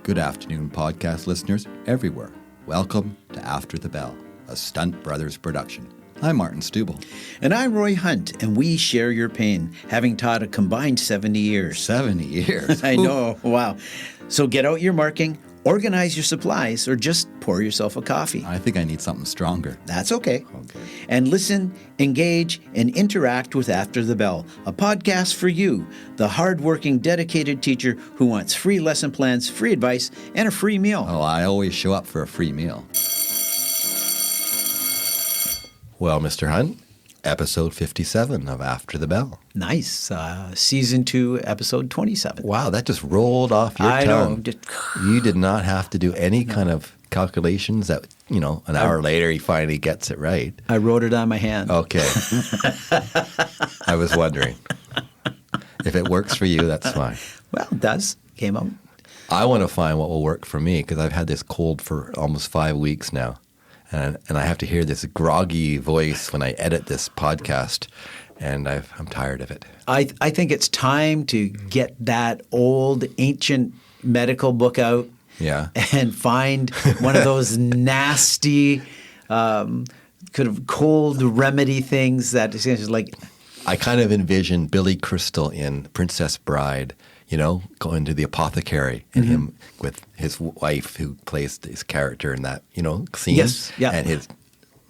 Good afternoon, podcast listeners everywhere. Welcome to After the Bell, a Stunt Brothers production. I'm Martin Stubel. And I'm Roy Hunt, and we share your pain, having taught a combined 70 years. 70 years? I know, wow. So get out your marking, organize your supplies, or just pour yourself a coffee. I think I need something stronger. That's okay. And listen, engage, and interact with After the Bell, a podcast for you, the hardworking, dedicated teacher who wants free lesson plans, free advice, and a free meal. Oh, I always show up for a free meal. Well, Mr. Hunt, episode 57 of After the Bell. Nice. Season 2, episode 27. Wow, that just rolled off your tongue. I know. You did not have to do any kind of calculations that, an hour later he finally gets it right. I wrote it on my hand. Okay. I was wondering. If it works for you, that's fine. Well, it does. Came out. I want to find what will work for me because I've had this cold for almost 5 weeks now. And I have to hear this groggy voice when I edit this podcast, and I'm tired of it. I think it's time to get that old, ancient medical book out. Yeah. And find one of those nasty, kind of cold remedy things that is like. I kind of envision Billy Crystal in Princess Bride, going to the apothecary and him with his wife who plays his character in that, scene. Yes, yeah. And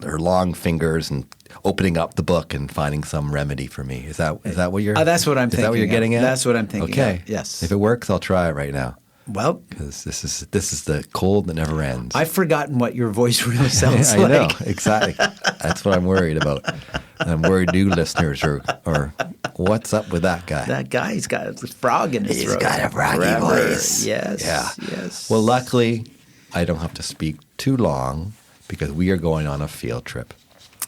her long fingers and opening up the book and finding some remedy for me. Is that what you're? That's what I'm thinking. Is that what you're getting at? That's what I'm thinking. Okay. Of. Yes. If it works, I'll try it right now. Well, because this is the cold that never ends. I've forgotten what your voice really sounds I like. know, exactly. That's what I'm worried about. I'm worried new listeners or what's up with that guy? That guy's got a frog in his throat. He's got a froggy voice. Yes. Yeah. Yes. Well, luckily, I don't have to speak too long because we are going on a field trip.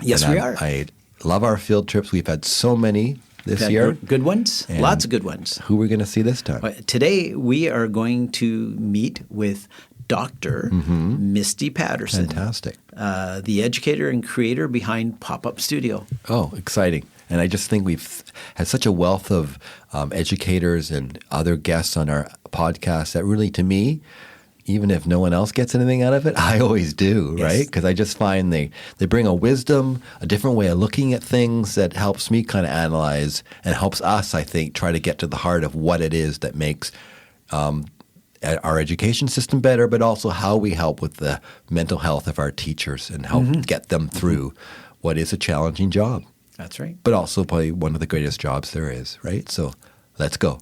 Yes, and we are. I love our field trips. We've had so many this year. Good ones. And lots of good ones. Who are we going to see this time? Today, we are going to meet with Dr. Misty Paterson. Fantastic. The educator and creator behind Pop-Up Studio. Oh, exciting. And I just think we've had such a wealth of educators and other guests on our podcast that really, to me, even if no one else gets anything out of it, I always do, right? Because I just find they bring a wisdom, a different way of looking at things that helps me kind of analyze and helps us, I think, try to get to the heart of what it is that makes our education system better, but also how we help with the mental health of our teachers and help get them through what is a challenging job. That's right. But also probably one of the greatest jobs there is, right? So let's go.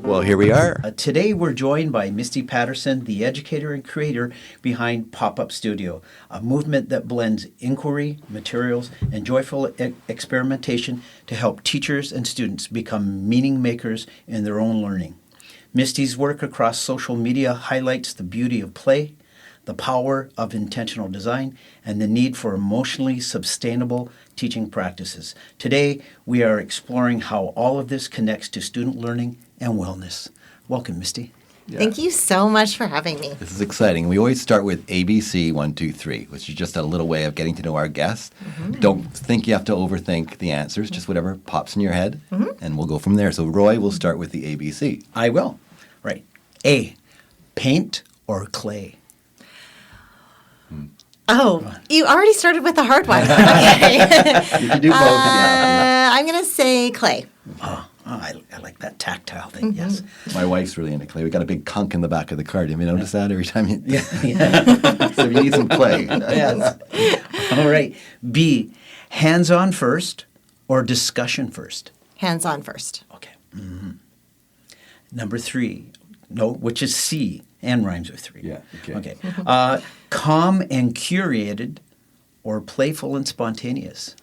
Well, here we are. Today we're joined by Misty Paterson, the educator and creator behind Pop-Up Studio, a movement that blends inquiry, materials, and joyful experimentation to help teachers and students become meaning makers in their own learning. Misty's work across social media highlights the beauty of play, the power of intentional design, and the need for emotionally sustainable teaching practices. Today, we are exploring how all of this connects to student learning and wellness. Welcome, Misty. Yeah. Thank you so much for having me. This is exciting. We always start with ABC 1, 2, 3, which is just a little way of getting to know our guests. Don't think you have to overthink the answers, just whatever pops in your head, and we'll go from there. So, Roy, we'll start with the ABC. I will. Right. A, paint or clay? Oh, you already started with the hard one. Okay. You can do both. I'm going to say clay. I like that tactile thing, yes. My wife's really into clay. We got a big conch in the back of the car. Do you notice that every time you... Yeah. So you need some clay. Yes. All right. B, hands-on first or discussion first? Hands-on first. Okay. Number 3, which is C and rhymes with 3. Yeah, Okay. Calm and curated or playful and spontaneous?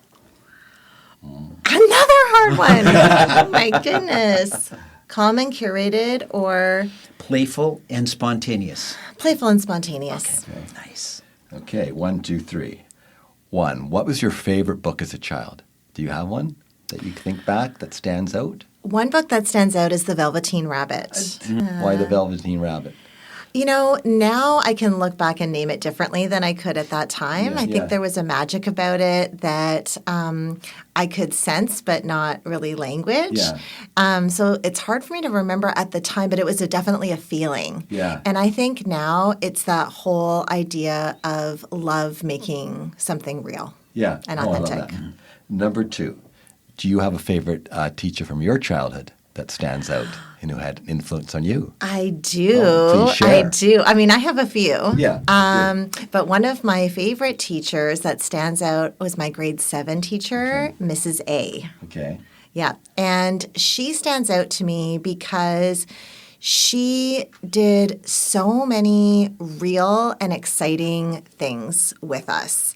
Another hard one. Oh, my goodness. Calm and curated or Playful and spontaneous. playful and spontaneous. Okay. Nice. Okay, 1, 2, 3. 1, what was your favorite book as a child? Do you have one that you think back that stands out? One book that stands out is The Velveteen Rabbit. Why the Velveteen Rabbit? Now I can look back and name it differently than I could at that time. I think there was a magic about it that I could sense, but not really language. So it's hard for me to remember at the time, but it was definitely a feeling. And I think now it's that whole idea of love making something real and authentic. I love that. Number 2, do you have a favorite teacher from your childhood that stands out and who had an influence on you? I do. Please share. I do. I mean, I have a few. Yeah. But one of my favorite teachers that stands out was my grade 7 teacher, Mrs. A. Okay. Yeah. And she stands out to me because she did so many real and exciting things with us.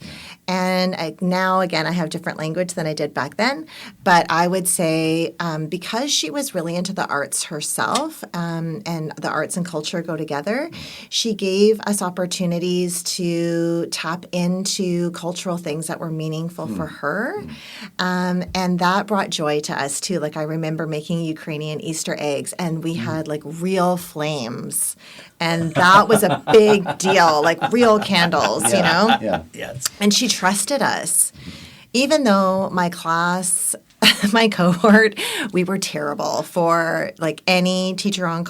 And now, again, I have different language than I did back then. But I would say because she was really into the arts herself, and the arts and culture go together, she gave us opportunities to tap into cultural things that were meaningful for her. And that brought joy to us, too. Like, I remember making Ukrainian Easter eggs, and we had, like, real flames. And that was a big deal, like real candles, And she trusted us. Even though my class, my cohort, we were terrible for like any teaching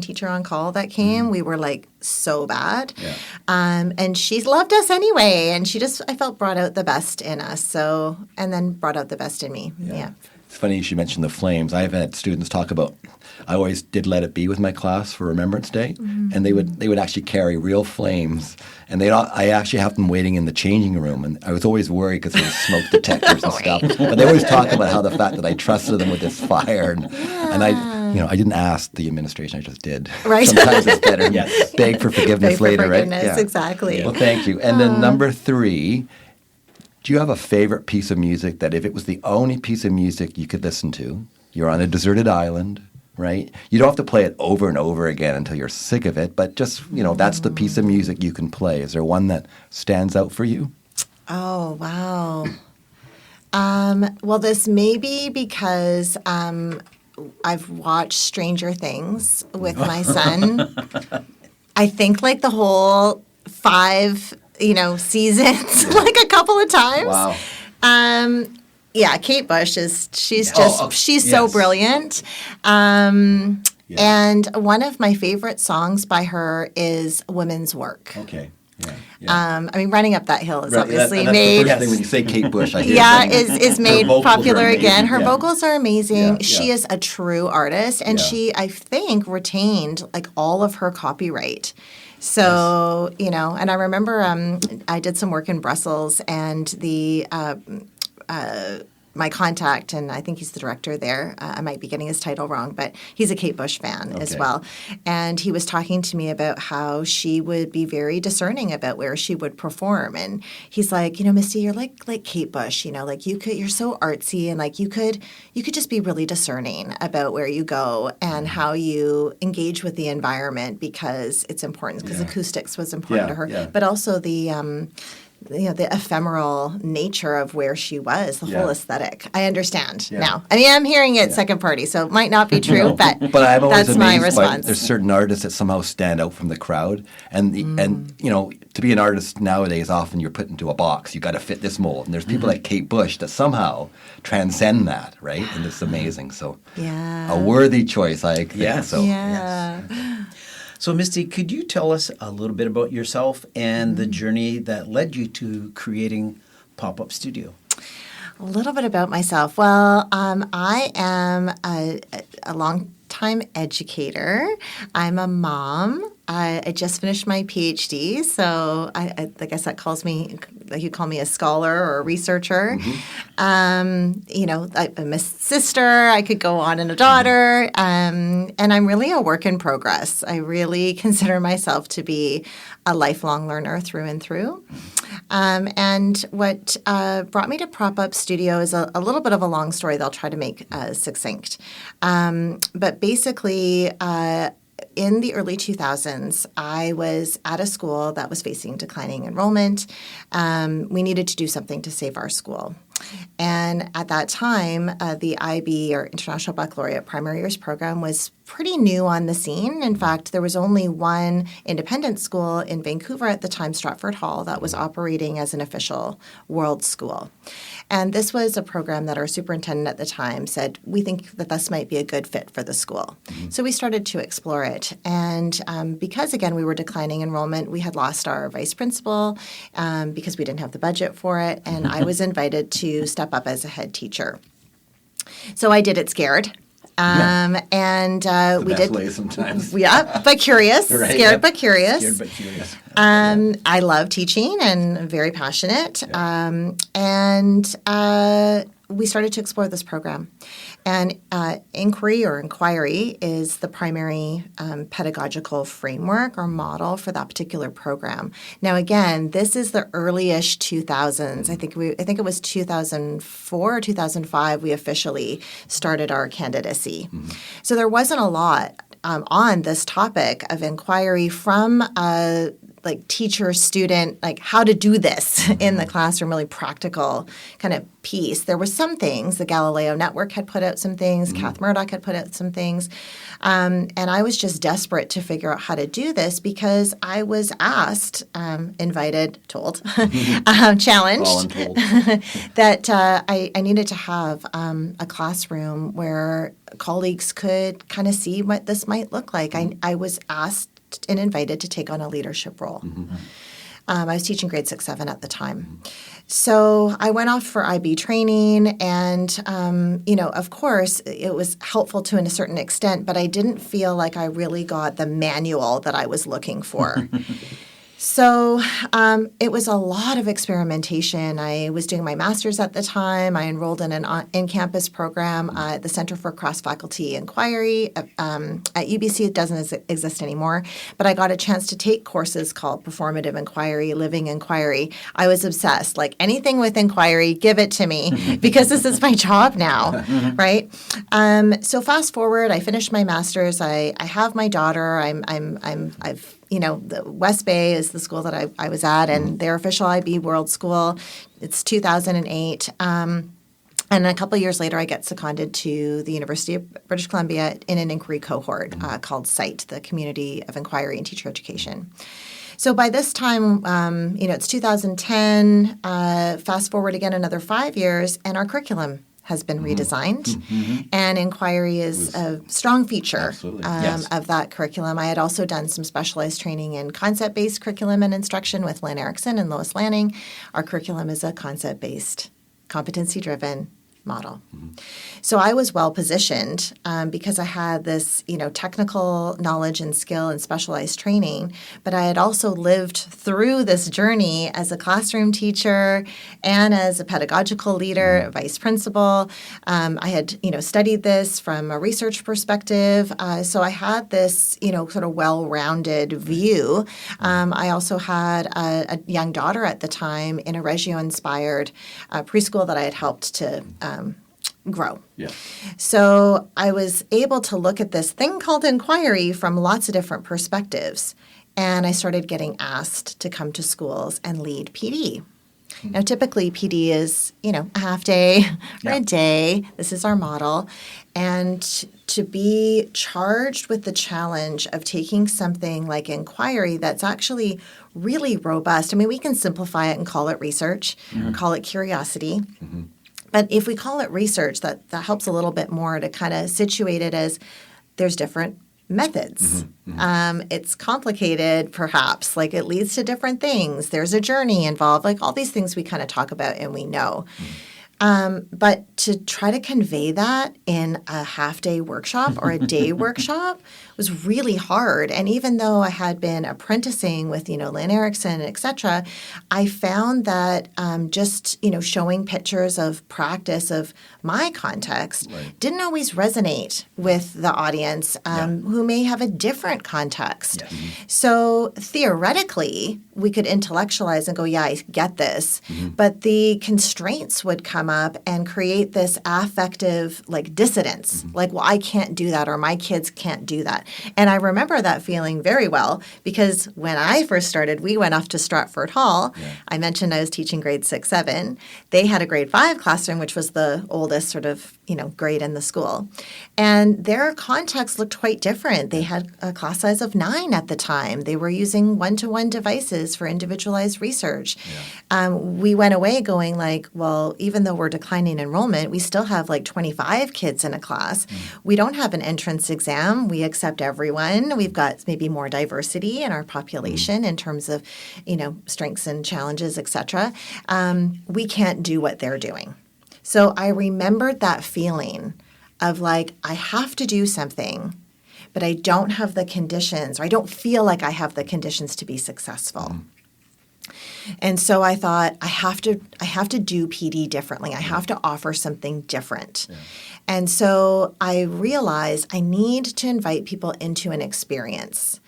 teacher on call that came. We were like so bad. And she loved us anyway. And she just, I felt, brought out the best in us. So, and then brought out the best in me. It's funny you mentioned the flames. I've had students talk about, I always did Let It Be with my class for Remembrance Day, and they would actually carry real flames, and I actually have them waiting in the changing room, and I was always worried because there was smoke detectors and stuff. But they always talk about how the fact that I trusted them with this fire, and I didn't ask the administration, I just did. Right. Sometimes it's better. Beg for forgiveness later, right? Exactly. Well, thank you. And then number 3. Do you have a favorite piece of music that if it was the only piece of music you could listen to, you're on a deserted island, right? You don't have to play it over and over again until you're sick of it, but just, that's the piece of music you can play. Is there one that stands out for you? Oh, wow. Well, this may be because I've watched Stranger Things with my son. I think like the whole 5 seasons, like a couple of times. Wow. Kate Bush she's so brilliant. And one of my favorite songs by her is Women's Work. Okay. Running Up That Hill is obviously made. That's the first thing when you say Kate Bush, I hear is made popular again. Her Yeah. vocals are amazing. Yeah. She is a true artist, and she, I think, retained like all of her copyright. So, and I remember I did some work in Brussels, and my contact, and I think he's the director there, I might be getting his title wrong, but he's a Kate Bush fan as well. And he was talking to me about how she would be very discerning about where she would perform. And he's like, Misty, you're like Kate Bush, like you're so artsy, and like you could just be really discerning about where you go and how you engage with the environment, because it's important, because acoustics was important to her, but also the ephemeral nature of where she was, the whole aesthetic. I understand now. I mean, I'm hearing it second party, so it might not be true, but I'm always that's my amazed by response. there's certain artists that somehow stand out from the crowd, and to be an artist nowadays, often you're put into a box. You got to fit this mold, and there's people like Kate Bush that somehow transcend that, right? And it's amazing. So, a worthy choice, I think. Yes. So, So, Misty, could you tell us a little bit about yourself and the journey that led you to creating Pop-Up Studio? A little bit about myself. Well, I am a long-time educator. I'm a mom. I just finished my PhD, so I guess that calls me, you call me a scholar or a researcher. I'm a sister. I could go on, and a daughter, and I'm really a work in progress. I really consider myself to be a lifelong learner through and through. And what brought me to Pop-Up Studio is a little bit of a long story that I'll try to make succinct. But basically, in the early 2000s, I was at a school that was facing declining enrollment. We needed to do something to save our school. And at that time, the IB, or International Baccalaureate Primary Years Program, was pretty new on the scene. In fact, there was only one independent school in Vancouver at the time, Stratford Hall, that was operating as an official world school. And this was a program that our superintendent at the time said, we think that this might be a good fit for the school. So we started to explore it. And because, again, we were declining enrollment, we had lost our vice principal because we didn't have the budget for it. And I was invited to step up as a head teacher. So I did it scared. And we Best did. way sometimes. Yeah, but curious. Right, Scared yep. but curious. Scared but curious. I love teaching and I'm very passionate. We started to explore this program. And inquiry is the primary pedagogical framework or model for that particular program. Now, again, this is the early-ish 2000s. I think it was 2004 or 2005 we officially started our candidacy. So there wasn't a lot on this topic of inquiry from like teacher, student, like how to do this in the classroom, really practical kind of piece. There were some things. The Galileo Network had put out some things. Kath Murdoch had put out some things. And I was just desperate to figure out how to do this because I was asked, invited, told, challenged that I needed to have a classroom where colleagues could kind of see what this might look like. I was asked and invited to take on a leadership role. I was teaching grade 6, 7 at the time. So I went off for IB training and, of course, it was helpful to a certain extent, but I didn't feel like I really got the manual that I was looking for. So it was a lot of experimentation. I was doing my master's at the time. I enrolled in an in-campus program at the Center for Cross-Faculty Inquiry. At UBC, it doesn't exist anymore, but I got a chance to take courses called Performative Inquiry, Living Inquiry. I was obsessed. Like anything with inquiry, give it to me because this is my job now, right? So fast forward, I finished my master's. I have my daughter. The West Bay is the school that I was at, and their official IB World School. It's 2008. And a couple of years later, I get seconded to the University of British Columbia in an inquiry cohort called CITE, the Community of Inquiry and Teacher Education. So by this time, it's 2010. Fast forward again another 5 years, and our curriculum has been redesigned, and inquiry is a strong feature of that curriculum. I had also done some specialized training in concept-based curriculum and instruction with Lynn Erickson and Lois Lanning. Our curriculum is a concept-based, competency-driven model. So I was well positioned because I had this, technical knowledge and skill and specialized training, but I had also lived through this journey as a classroom teacher and as a pedagogical leader, vice principal. I had, studied this from a research perspective. So I had this, sort of well-rounded view. I also had a young daughter at the time in a Reggio-inspired preschool that I had helped to grow. Yeah. So I was able to look at this thing called inquiry from lots of different perspectives. And I started getting asked to come to schools and lead PD. Now, typically PD is, a half day or a day. This is our model. And to be charged with the challenge of taking something like inquiry that's actually really robust. I mean, we can simplify it and call it research or call it curiosity. But if we call it research, that helps a little bit more to kind of situate it as there's different methods. It's complicated, perhaps, like it leads to different things. There's a journey involved, like all these things we kind of talk about and we know. But to try to convey that in a half-day workshop or a day workshop was really hard. And even though I had been apprenticing with, Lynn Erickson, et cetera, I found that just, showing pictures of practice of my context didn't always resonate with the audience who may have a different context. So theoretically, we could intellectualize and go, yeah, I get this. But the constraints would come come up and create this affective like dissonance. Like, well, I can't do that, or my kids can't do that. And I remember that feeling very well because when I first started, we went off to Stratford Hall. Yeah. I mentioned I was teaching grade 6, 7. They had a grade 5 classroom, which was the oldest sort of, grade in the school. And their context looked quite different. They had a class size of 9 at the time. They were using one-to-one devices for individualized research. We went away going like, well, even though we're declining enrollment, we still have like 25 kids in a class. We don't have an entrance exam. We accept everyone. We've got maybe more diversity in our population in terms of, strengths and challenges, et cetera. We can't do what they're doing. So I remembered that feeling of like, I have to do something, but I don't have the conditions, or I don't feel like I have the conditions to be successful. And so I thought, I have to do PD differently. I have to offer something different. Yeah. And so I realized I need to invite people into an experience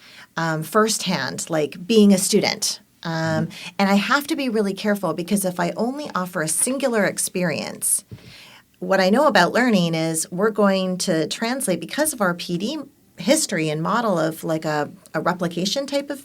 firsthand, like being a student. And I have to be really careful because if I only offer a singular experience, what I know about learning is we're going to translate, because of our PD history and model of like a replication type of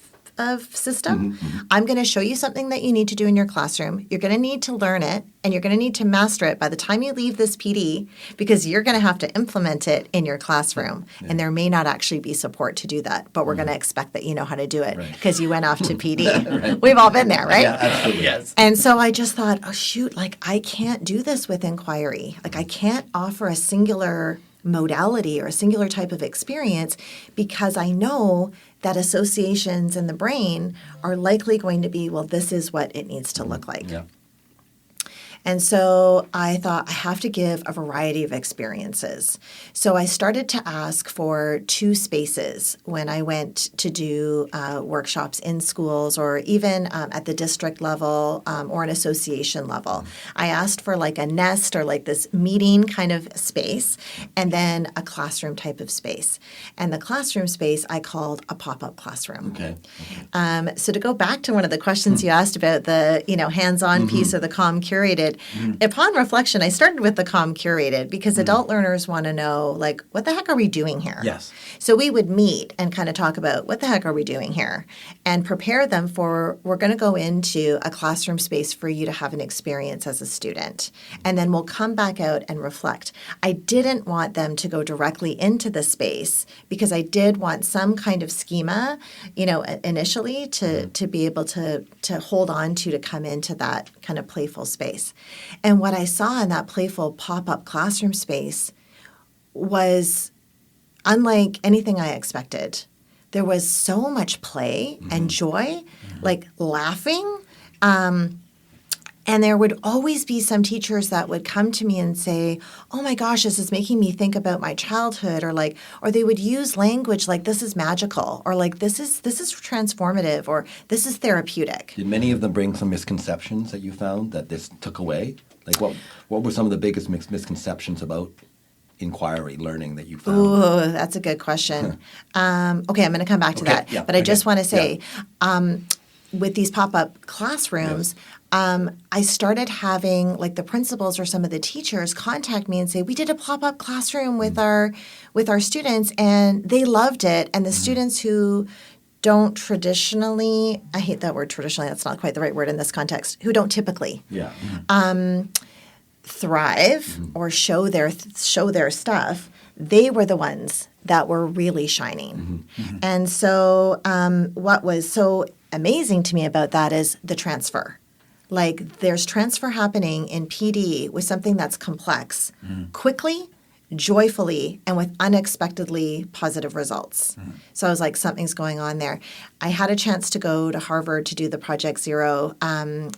system. I'm going to show you something that you need to do in your classroom. You're going to need to learn it, and you're going to need to master it by the time you leave this PD, because you're going to have to implement it in your classroom. Yeah. And there may not actually be support to do that, but we're going to expect that you know how to do it because you went off to PD. Right. We've all been there, right? Yeah, absolutely. Yes. And so I just thought, oh, shoot, like I can't do this with inquiry. Like I can't offer a singular modality or a singular type of experience because I know that associations in the brain are likely going to be, well, this is what it needs to look like. Yeah. And so I thought I have to give a variety of experiences. So I started to ask for 2 spaces when I went to do workshops in schools or even at the district level or an association level. I asked for like a nest or like this meeting kind of space and then a classroom type of space. And the classroom space I called a pop-up classroom. Okay. So to go back to one of the questions you asked about the hands-on piece or the calm curated, upon reflection, I started with the calm curated because adult learners want to know, like, what the heck are we doing here? Yes. So we would meet and kind of talk about what the heck are we doing here and prepare them for, we're going to go into a classroom space for you to have an experience as a student. And then we'll come back out and reflect. I didn't want them to go directly into the space because I did want some kind of schema, initially to be able to hold on to come into that kind of playful space. And what I saw in that playful pop-up classroom space was unlike anything I expected. There was so much play and joy, like laughing. And there would always be some teachers that would come to me and say, oh my gosh, this is making me think about my childhood, or they would use language like this is magical, or like this is transformative, or this is therapeutic. Did many of them bring some misconceptions that you found that this took away? Like what were some of the biggest misconceptions about inquiry learning that you found? Ooh, that's a good question. Okay, I'm going to come back to that. Yeah, but I just want to say, with these pop-up classrooms, I started having like the principals or some of the teachers contact me and say, we did a pop-up classroom with our students and they loved it. And the students who don't traditionally, I hate that word traditionally, that's not quite the right word in this context, who don't typically thrive or show their stuff, they were the ones that were really shining. And so what was so amazing to me about that is the transfer. Like there's transfer happening in PD with something that's complex, quickly, joyfully, and with unexpectedly positive results. So I was like, something's going on there. I had a chance to go to Harvard to do the Project Zero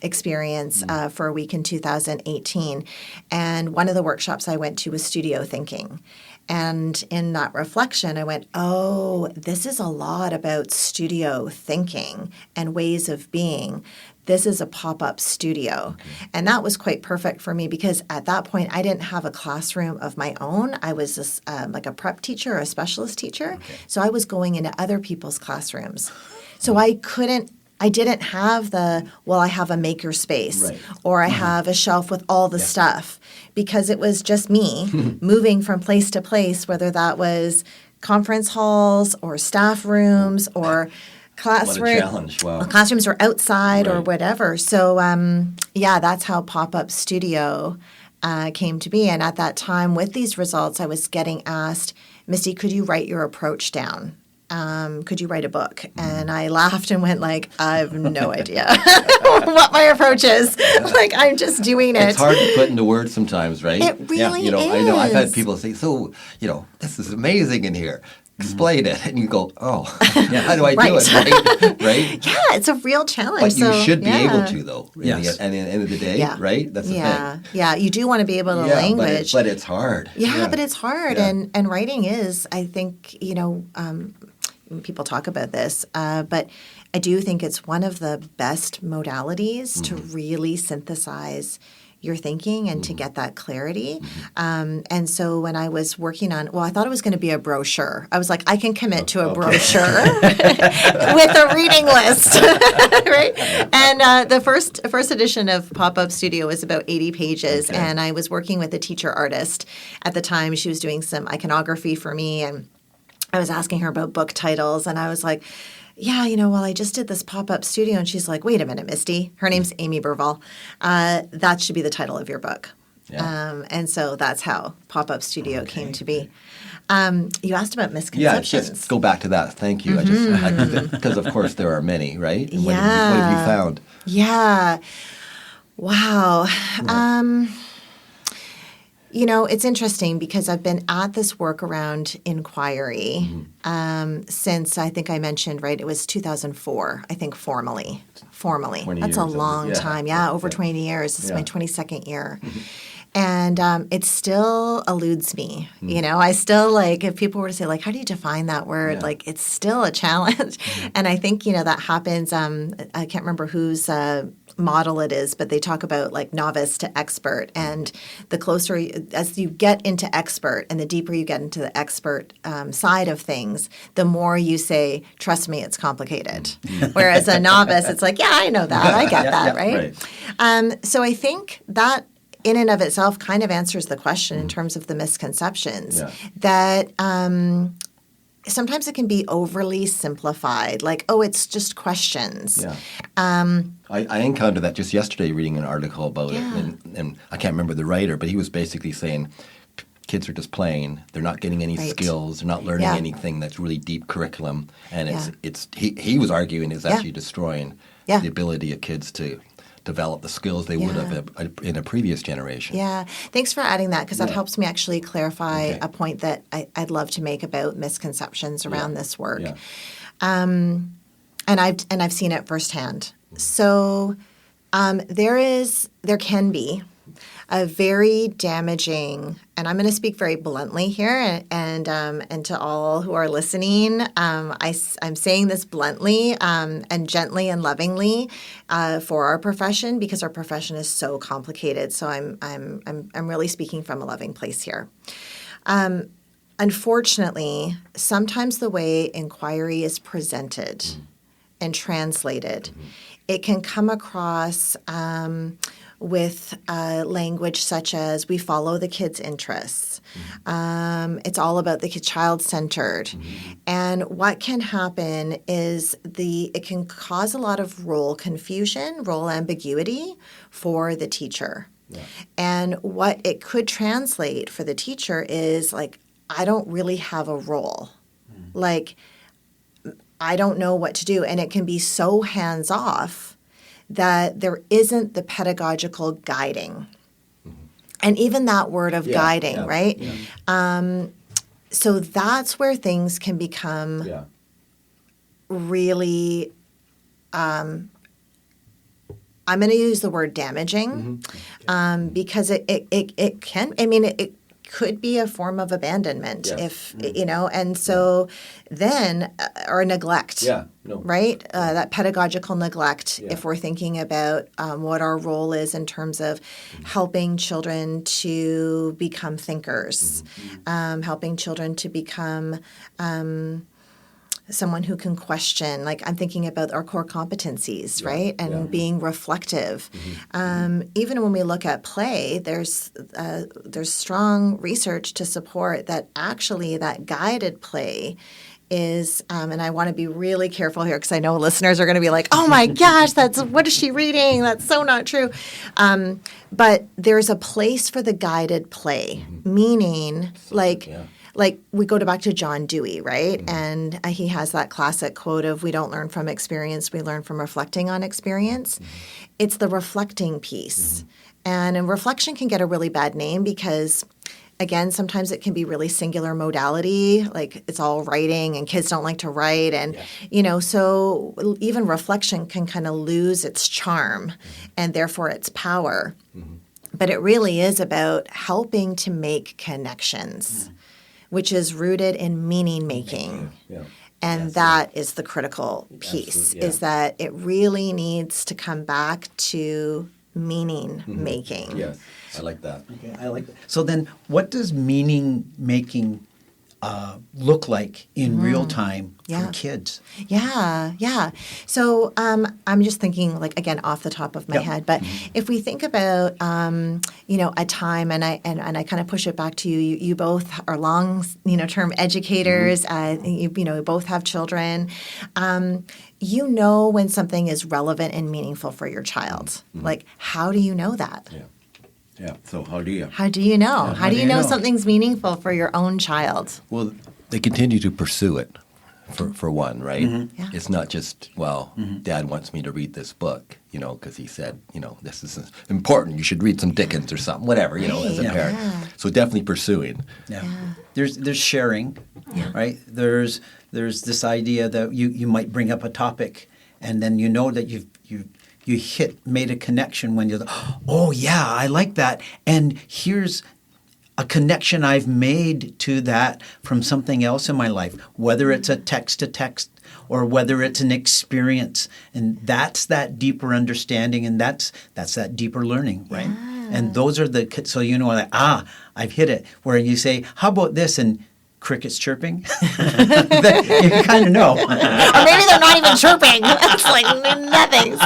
experience for a week in 2018. And one of the workshops I went to was studio thinking. And in that reflection, I went, oh, this is a lot about studio thinking and ways of being. This is a pop-up studio. Okay. And that was quite perfect for me because at that point, I didn't have a classroom of my own. I was just, like a prep teacher or a specialist teacher. Okay. So I was going into other people's classrooms. So I couldn't I didn't have I have a maker space Right. or I have a shelf with all the stuff, because it was just me moving from place to place, whether that was conference halls or staff rooms or What a challenge. Wow. classrooms or outside or Right. whatever. So, that's how Pop-Up Studio came to be. And at that time, with these results, I was getting asked, Misty, could you write your approach down? Could you write a book? And I laughed and went like, I have no idea what my approach is. Like, I'm just doing it. It's hard to put into words sometimes, right? It really I know I've had is. people say, so, this is amazing in here. Explain it. And you go, oh, how do I do it? Right? Right? Yeah, it's a real challenge. But you So, should be yeah. able to, though. Yes. And at the end of the day, Yeah. right? That's the thing. Yeah, you do want to be able to Yeah, language. but it's hard. Yeah, but it's hard, Yeah. and writing is. I think people talk about this, but I do think it's one of the best modalities to really synthesize your thinking and to get that clarity. And so when I was working on, I thought it was going to be a brochure. I was like, I can commit to a brochure with a reading list, right? And the first edition of Pop-Up Studio was about 80 pages, and I was working with a teacher artist at the time. She was doing some iconography for me, and I was asking her about book titles, and I was like, yeah, I just did this Pop-Up Studio. And she's like, wait a minute, Misty. Her name's Amy Burvall. That should be the title of your book. Yeah. And so that's how Pop-Up Studio came to be. You asked about misconceptions. Just go back to that. Thank you. Because, of course, there are many, right? And what have you found? Yeah. Wow. It's interesting because I've been at this work around inquiry since, I think I mentioned, right, it was 2004, I think, formally. 20 That's years, a long time. Yeah, over 20 years. This is my 22nd year. And it still eludes me. I still, if people were to say, how do you define that word? It's still a challenge. And I think, that happens. I can't remember whose model it is, but they talk about novice to expert. And the closer, as you get into expert and the deeper you get into the expert side of things, the more you say, trust me, it's complicated. Whereas a novice, it's like, yeah, I know that. I get that, right? So I think that in and of itself kind of answers the question in terms of the misconceptions that sometimes it can be overly simplified, it's just questions. Yeah. I encountered that just yesterday reading an article about it, and I can't remember the writer, but he was basically saying kids are just playing. They're not getting any skills. They're not learning anything that's really deep curriculum. And he was arguing it's actually destroying the ability of kids to develop the skills they would have in a previous generation. Yeah. Thanks for adding that, because that helps me actually clarify a point that I'd love to make about misconceptions around this work. Yeah. And I've seen it firsthand. So there can be a very damaging, and I'm going to speak very bluntly here, and to all who are listening, I'm saying this bluntly and gently and lovingly for our profession, because our profession is so complicated. So I'm really speaking from a loving place here. Unfortunately, sometimes the way inquiry is presented and translated, it can come across with language such as we follow the kid's interests. It's all about the kid, child-centered. And what can happen is it can cause a lot of role confusion, role ambiguity for the teacher. Yeah. And what it could translate for the teacher is I don't really have a role. I don't know what to do. And it can be so hands-off that there isn't the pedagogical guiding. And even that word of guiding, right? Yeah. So that's where things can become really, I'm going to use the word damaging, because it can, it could be a form of abandonment and so then, or neglect. Right? That pedagogical neglect, if we're thinking about what our role is in terms of helping children to become thinkers, helping children to become someone who can question. Like I'm thinking about our core competencies, right? And being reflective. Even when we look at play, there's strong research to support that actually that guided play is, and I want to be really careful here because I know listeners are going to be like, oh my gosh, what is she reading? That's so not true. But there's a place for the guided play, meaning like we go back to John Dewey, right? And he has that classic quote of, we don't learn from experience, we learn from reflecting on experience. It's the reflecting piece. And reflection can get a really bad name because, again, sometimes it can be really singular modality, like it's all writing and kids don't like to write. And, so even reflection can kind of lose its charm and therefore its power. But it really is about helping to make connections, which is rooted in meaning making. And that is the critical piece, is that it really needs to come back to meaning making. Yes, I like that. Okay, I like that. So then what does meaning making look like in real time for kids? Yeah. So I'm just thinking, like, again, off the top of my head, but if we think about, a time, and I kind of push it back to you. You both are long, term educators. You both have children. When something is relevant and meaningful for your child. Like, how do you know that? Yeah. So how do you? How do you know? How do you know something's meaningful for your own child? Well, they continue to pursue it, for one, right? Yeah. It's not just, Dad wants me to read this book, because he said, this is important. You should read some Dickens or something, whatever, as a parent. So definitely pursuing. Yeah. There's sharing, right? There's this idea that you might bring up a topic, and then you know that you made a connection when you're like, oh yeah, I like that, and here's a connection I've made to that from something else in my life, whether it's a text to text or whether it's an experience, and that's that deeper understanding, and that's that deeper learning, right? And those are so I've hit it. Where you say, how about this, and crickets chirping, you kind of know. Or maybe they're not even chirping. It's like nothing. So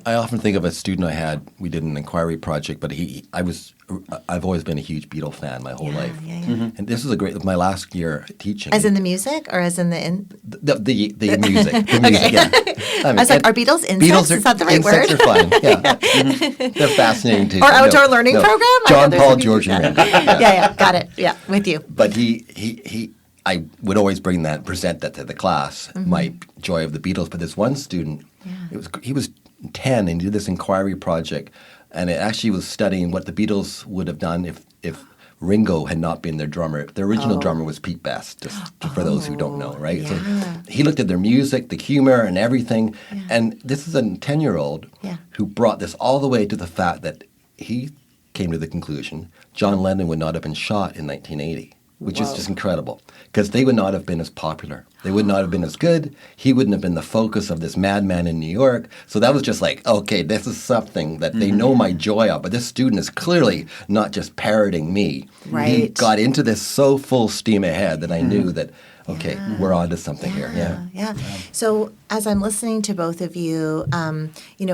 I often think of a student I had. We did an inquiry project, but I've always been a huge Beatle fan my whole life. And this is my last year teaching. As in the music, or as in the the music? The music, yeah. I was like, are Beatles insects? Is that the right word? Insects are fine. Yeah, they're fascinating too. Or outdoor learning program. John, Paul, George, and Ringo. Yeah, got it. Yeah, with you. But I would always present that to the class, my joy of the Beatles. But this one student, he was 10 and he did this inquiry project, and it actually was studying what the Beatles would have done if Ringo had not been their drummer. Their original drummer was Pete Best, just for those who don't know, right? So he looked at their music, the humor, and everything. And this is a 10-year-old who brought this all the way to the fact that he came to the conclusion John Lennon would not have been shot in 1980. Which is just incredible, because they would not have been as popular. They would not have been as good. He wouldn't have been the focus of this madman in New York. So that was just like, okay, this is something that they know my joy of. But this student is clearly not just parroting me. Right. He got into this so full steam ahead that I knew that, okay, we're on to something here. Yeah. So as I'm listening to both of you,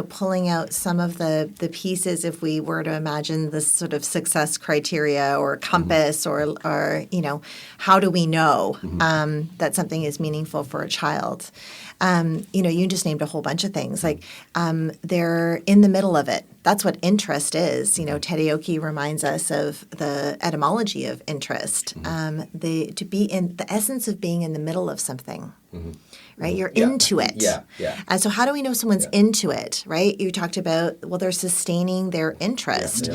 pulling out some of the pieces, if we were to imagine this sort of success criteria or compass or how do we know that something is meaningful for a child? You just named a whole bunch of things. Like they're in the middle of it. That's what interest is. Teddy reminds us of the etymology of interest. The essence of being in the middle of something. Right? You're into it. Yeah. And so how do we know someone's into it, right? You talked about, they're sustaining their interest.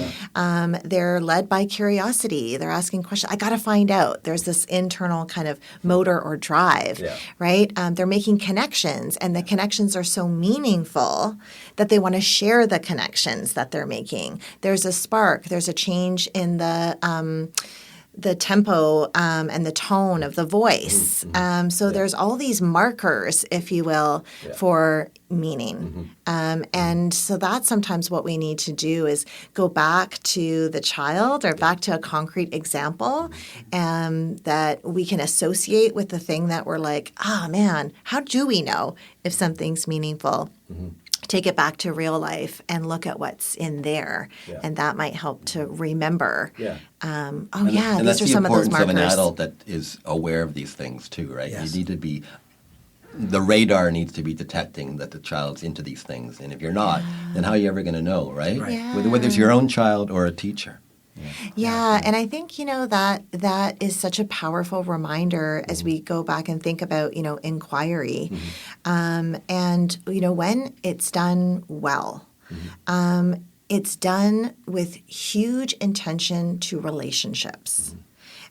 They're led by curiosity. They're asking questions. I got to find out. There's this internal kind of motor or drive, right? They're making connections, and the connections are so meaningful that they want to share the connections that they're making. There's a spark. There's a change in the the tempo and the tone of the voice. So there's all these markers, if you will, for meaning. And so that's sometimes what we need to do is go back to the child or back to a concrete example that we can associate with the thing that we're like, oh man, how do we know if something's meaningful? Take it back to real life and look at what's in there, and that might help to remember. And These are some of those markers. That's the importance of an adult that is aware of these things too, right? Yes. You need to be. The radar needs to be detecting that the child's into these things, and if you're not, then how are you ever going to know, right? Yeah. Whether it's your own child or a teacher. Yeah, and I think, that is such a powerful reminder as we go back and think about, inquiry. And, when it's done well, it's done with huge intention to relationships.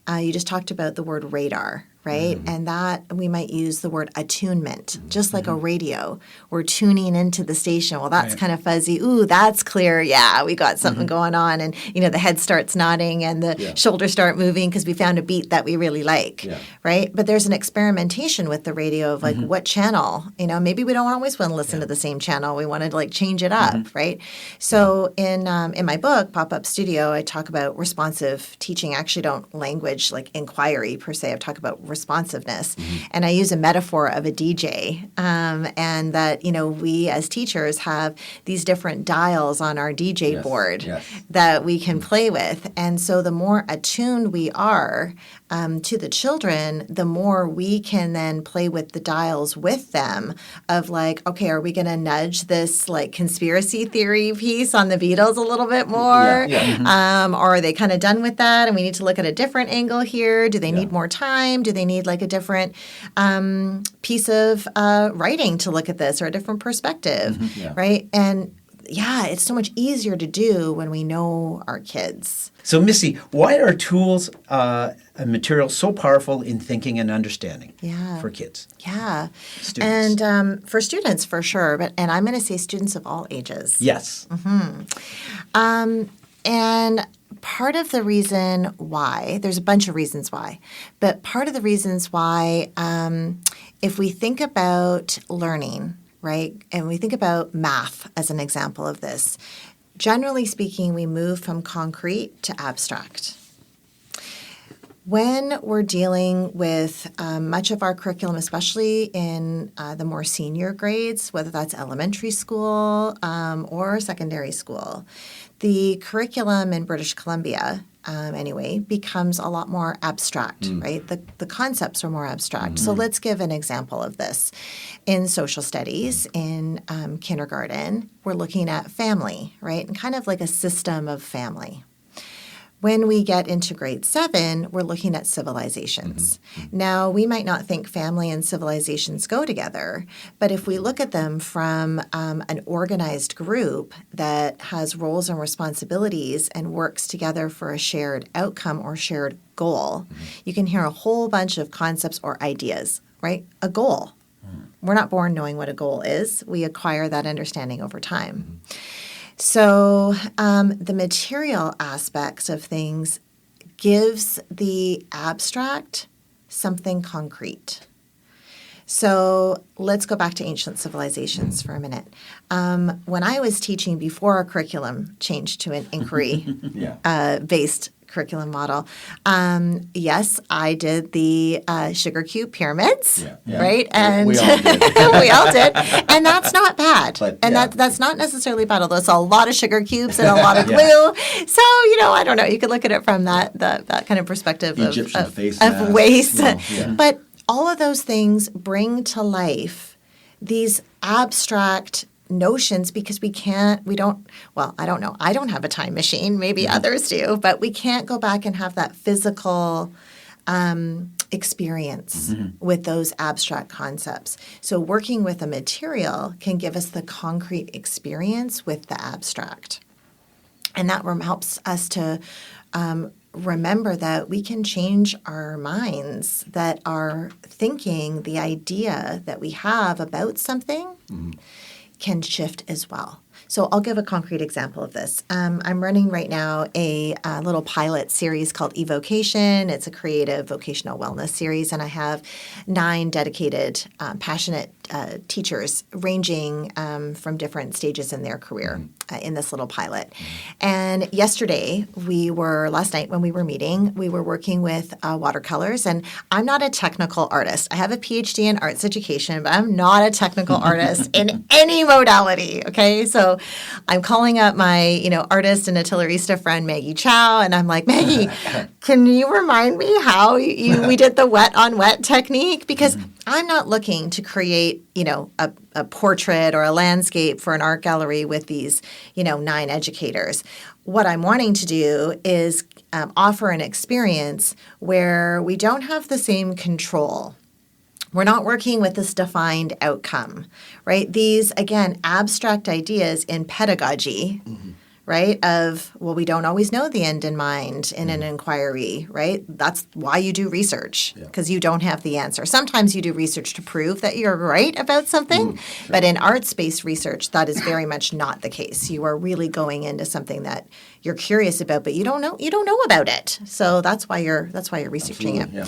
You just talked about the word radar, right? And that we might use the word attunement, just like a radio. We're tuning into the station. Well, that's kind of fuzzy. Ooh, that's clear. Yeah, we got something going on. And, the head starts nodding and the shoulders start moving because we found a beat that we really like, right? But there's an experimentation with the radio of like what channel, maybe we don't always want to listen to the same channel. We want to like change it up, right? So in my book, Pop-Up Studio, I talk about responsive teaching. I actually don't language like inquiry per se. I talk about responsiveness. And I use a metaphor of a DJ and that, we as teachers have these different dials on our DJ board that we can play with. And so the more attuned we are to the children, the more we can then play with the dials with them of like, okay, are we going to nudge this like conspiracy theory piece on the Beatles a little bit more? Or are they kind of done with that and we need to look at a different angle here? Do they need more time? Do they need like a different piece of writing to look at this or a different perspective, right? And it's so much easier to do when we know our kids. So, Misty, why are tools and materials so powerful in thinking and understanding for kids? Yeah. Students. And for students, for sure. And I'm going to say students of all ages. Yes. And part of the reason why, there's a bunch of reasons why, but part of the reasons why, if we think about learning, right, and we think about math as an example of this, generally speaking, we move from concrete to abstract. When we're dealing with much of our curriculum, especially in the more senior grades, whether that's elementary school or secondary school, the curriculum in British Columbia, becomes a lot more abstract, right? The concepts are more abstract. So let's give an example of this. In social studies, in kindergarten, we're looking at family, right? And kind of like a system of family. When we get into grade 7, we're looking at civilizations. Now, we might not think family and civilizations go together, but if we look at them from an organized group that has roles and responsibilities and works together for a shared outcome or shared goal, you can hear a whole bunch of concepts or ideas, right? A goal. We're not born knowing what a goal is. We acquire that understanding over time. So the material aspects of things gives the abstract something concrete. So let's go back to ancient civilizations for a minute. When I was teaching before our curriculum changed to an inquiry-based curriculum model, yes, I did the sugar cube pyramids, right? And we all did. we all did. And that's not bad. But, that's not necessarily bad, although it's a lot of sugar cubes and a lot of glue. So, I don't know. You could look at it from that kind of perspective Egyptian face of mask, waste. yeah. But all of those things bring to life these abstract notions because I don't know. I don't have a time machine. Maybe others do, but we can't go back and have that physical experience with those abstract concepts. So working with a material can give us the concrete experience with the abstract. And that helps us to remember that we can change our minds, that our thinking, the idea that we have about something can shift as well. So I'll give a concrete example of this. I'm running right now a little pilot series called Evocation. It's a creative vocational wellness series, and I have 9 dedicated, passionate teachers ranging from different stages in their career in this little pilot. And last night when we were meeting, we were working with watercolors, and I'm not a technical artist. I have a PhD in arts education, but I'm not a technical artist in any modality, okay? So I'm calling up my, artist and artillerista friend Maggie Chow, and I'm like, Maggie, can you remind me how we did the wet on wet technique? Because I'm not looking to create, a portrait or a landscape for an art gallery with these, 9 educators. What I'm wanting to do is offer an experience where we don't have the same control. We're not working with this defined outcome, right? These, again, abstract ideas in pedagogy, right? We don't always know the end in mind in an inquiry, right? That's why you do research, because you don't have the answer. Sometimes you do research to prove that you're right about something, but in arts-based research, that is very much not the case. You are really going into something that you're curious about, but you don't know about it. So that's why you're researching it. Yeah.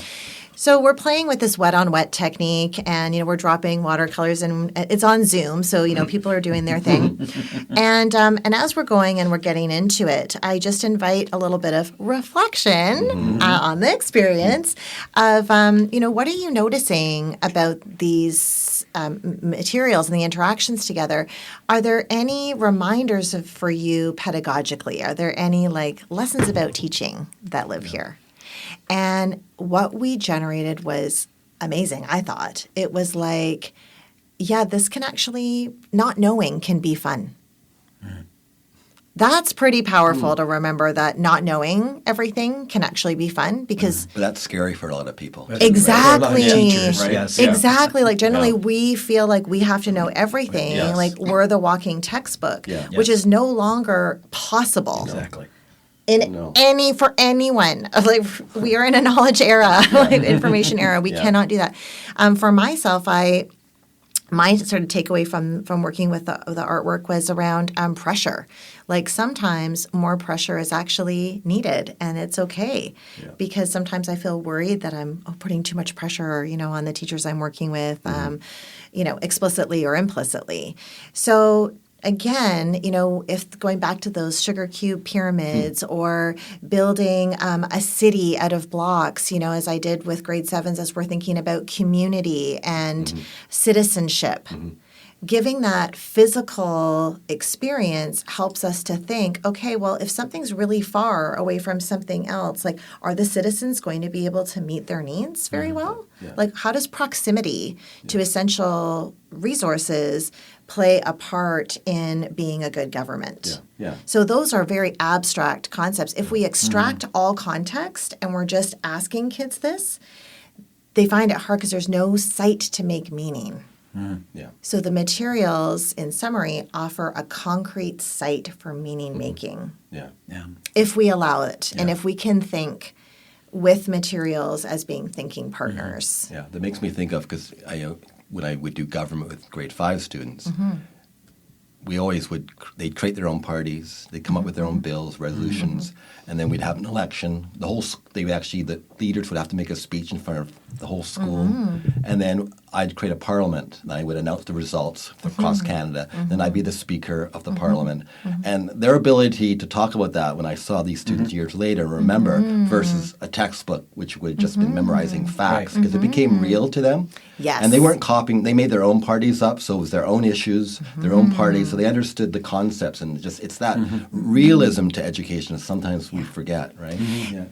So we're playing with this wet on wet technique, and we're dropping watercolors, and it's on Zoom, so people are doing their thing. And as we're going and we're getting into it, I just invite a little bit of reflection on the experience of what are you noticing about these materials and the interactions together? Are there any reminders for you pedagogically? Are there any lessons about teaching that live here? And what we generated was amazing, I thought. It was this can actually, not knowing can be fun. That's pretty powerful to remember that not knowing everything can actually be fun because... But that's scary for a lot of people. Exactly. Teachers, right? Yes. Exactly. Generally, we feel like we have to know everything. Yes. We're the walking textbook, which is no longer possible. Exactly. For anyone. We are in a knowledge era, information era. We cannot do that. For myself, my sort of takeaway from working with the artwork was around pressure. Sometimes more pressure is actually needed, and it's okay because sometimes I feel worried that I'm putting too much pressure, on the teachers I'm working with, explicitly or implicitly. So again, if going back to those sugar cube pyramids or building a city out of blocks, as I did with grade 7s as we're thinking about community and citizenship, giving that physical experience helps us to think, okay, well, if something's really far away from something else, are the citizens going to be able to meet their needs very well? Yeah. How does proximity to essential resources play a part in being a good government? Yeah. So those are very abstract concepts. If we extract all context and we're just asking kids this, they find it hard because there's no site to make meaning. So the materials, in summary, offer a concrete site for meaning making. If we allow it, and if we can think with materials as being thinking partners. Yeah, that makes me think of, because when I would do government with grade 5 students, we always they'd create their own parties, they'd come up with their own bills, resolutions, and then we'd have an election. The leaders would have to make a speech in front of the whole school, and then I'd create a parliament, and I would announce the results across Canada. Then I'd be the speaker of the parliament. And their ability to talk about that when I saw these students years later and remember versus a textbook, which would have just been memorizing facts, because it became real to them. Yes. And they weren't copying, they made their own parties up, so it was their own issues, their own parties, so they understood the concepts, and it's that realism to education that sometimes we forget, right?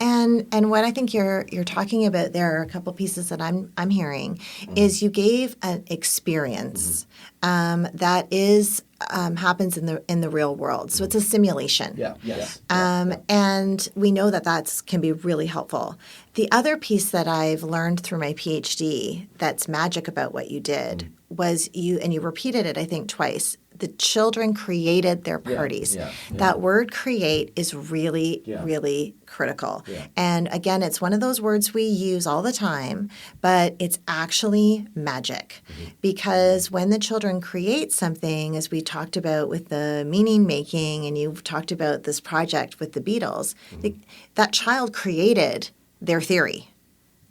And what I think you're talking about there are a couple pieces that I'm hearing is you gave an experience that is happens in the real world. So it's a simulation. And we know that can be really helpful. The other piece that I've learned through my PhD that's magic about what you did was you repeated it, I think, twice. the children created their parties. That word create is really, really critical. And again, it's one of those words we use all the time, but it's actually magic. Because when the children create something, as we talked about with the meaning making, and you've talked about this project with the Beatles, that child created their theory.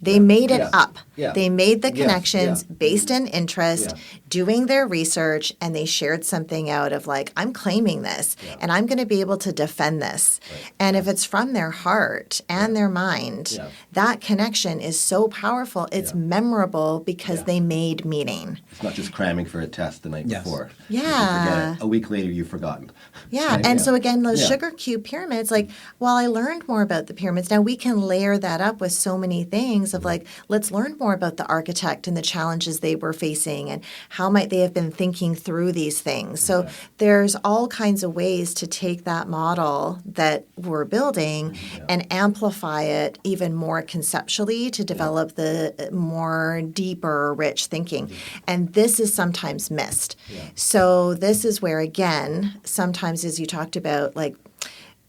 They made it up. They made the connections based in interest, doing their research, and they shared something out of like, I'm claiming this, and I'm going to be able to defend this. And if it's from their heart and their mind, that connection is so powerful. It's memorable because they made meaning. It's not just cramming for a test the night before. Yeah. If you forget it, a week later, you've forgotten. Yeah. Right? And so again, those sugar cube pyramids, like, while I learned more about the pyramids, now we can layer that up with so many things of like, let's learn more about the architect and the challenges they were facing and how might they have been thinking through these things. So there's all kinds of ways to take that model that we're building and amplify it even more conceptually to develop the more deeper, rich thinking. And this is sometimes missed. So this is where, again, sometimes as you talked about, like,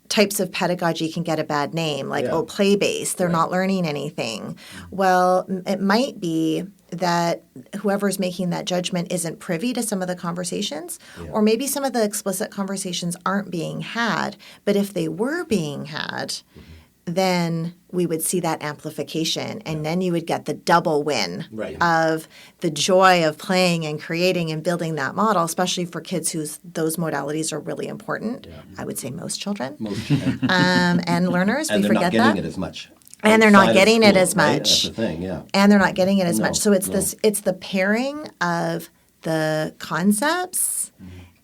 types of pedagogy can get a bad name, like, play-based, they're not learning anything. Well, it might be that whoever's making that judgment isn't privy to some of the conversations, or maybe some of the explicit conversations aren't being had, but if they were being had, then we would see that amplification, and then you would get the double win of the joy of playing and creating and building that model, especially for kids whose those modalities are really important. I would say most children. And learners, and we they're forget not getting that. it as much. And they're not Outside of getting it school, as right? much. That's the thing, And they're not getting it as much. So it's it's the pairing of the concepts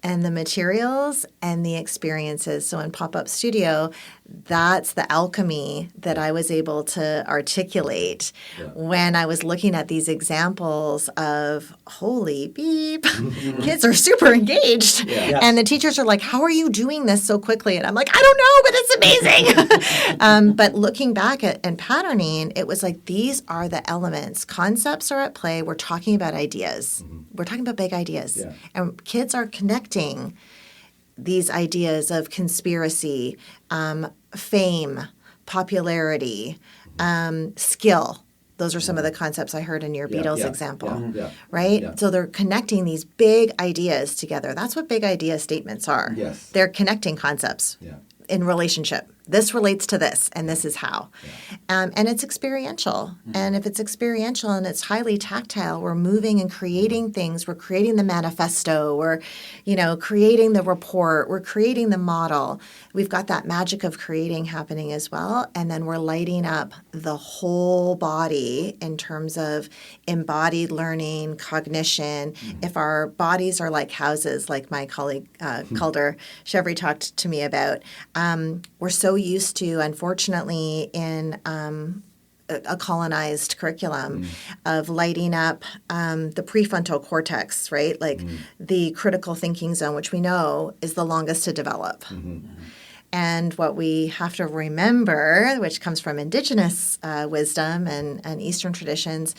and the materials and the experiences. So in Pop-Up Studio, that's the alchemy that I was able to articulate when I was looking at these examples of, holy beep, kids are super engaged. And the teachers are like, how are you doing this so quickly? And I'm like, I don't know, but it's amazing. But looking back at and patterning, it was like, these are the elements. Concepts are at play. We're talking about ideas. We're talking about big ideas. And kids are connecting these ideas of conspiracy, fame, popularity, skill. Those are some of the concepts I heard in your Beatles example, right? So they're connecting these big ideas together. That's what big idea statements are. They're connecting concepts in relationship. This relates to this, and this is how. And it's experiential. And if it's experiential and it's highly tactile, we're moving and creating things. We're creating the manifesto. We're, creating the report. We're creating the model. We've got that magic of creating happening as well. And then we're lighting up the whole body in terms of embodied learning, cognition. If our bodies are like houses, like my colleague Calder Chevry talked to me about, we're so used to, unfortunately, in a colonized curriculum of lighting up the prefrontal cortex, right? Like the critical thinking zone, which we know is the longest to develop. And what we have to remember, which comes from indigenous wisdom and Eastern traditions,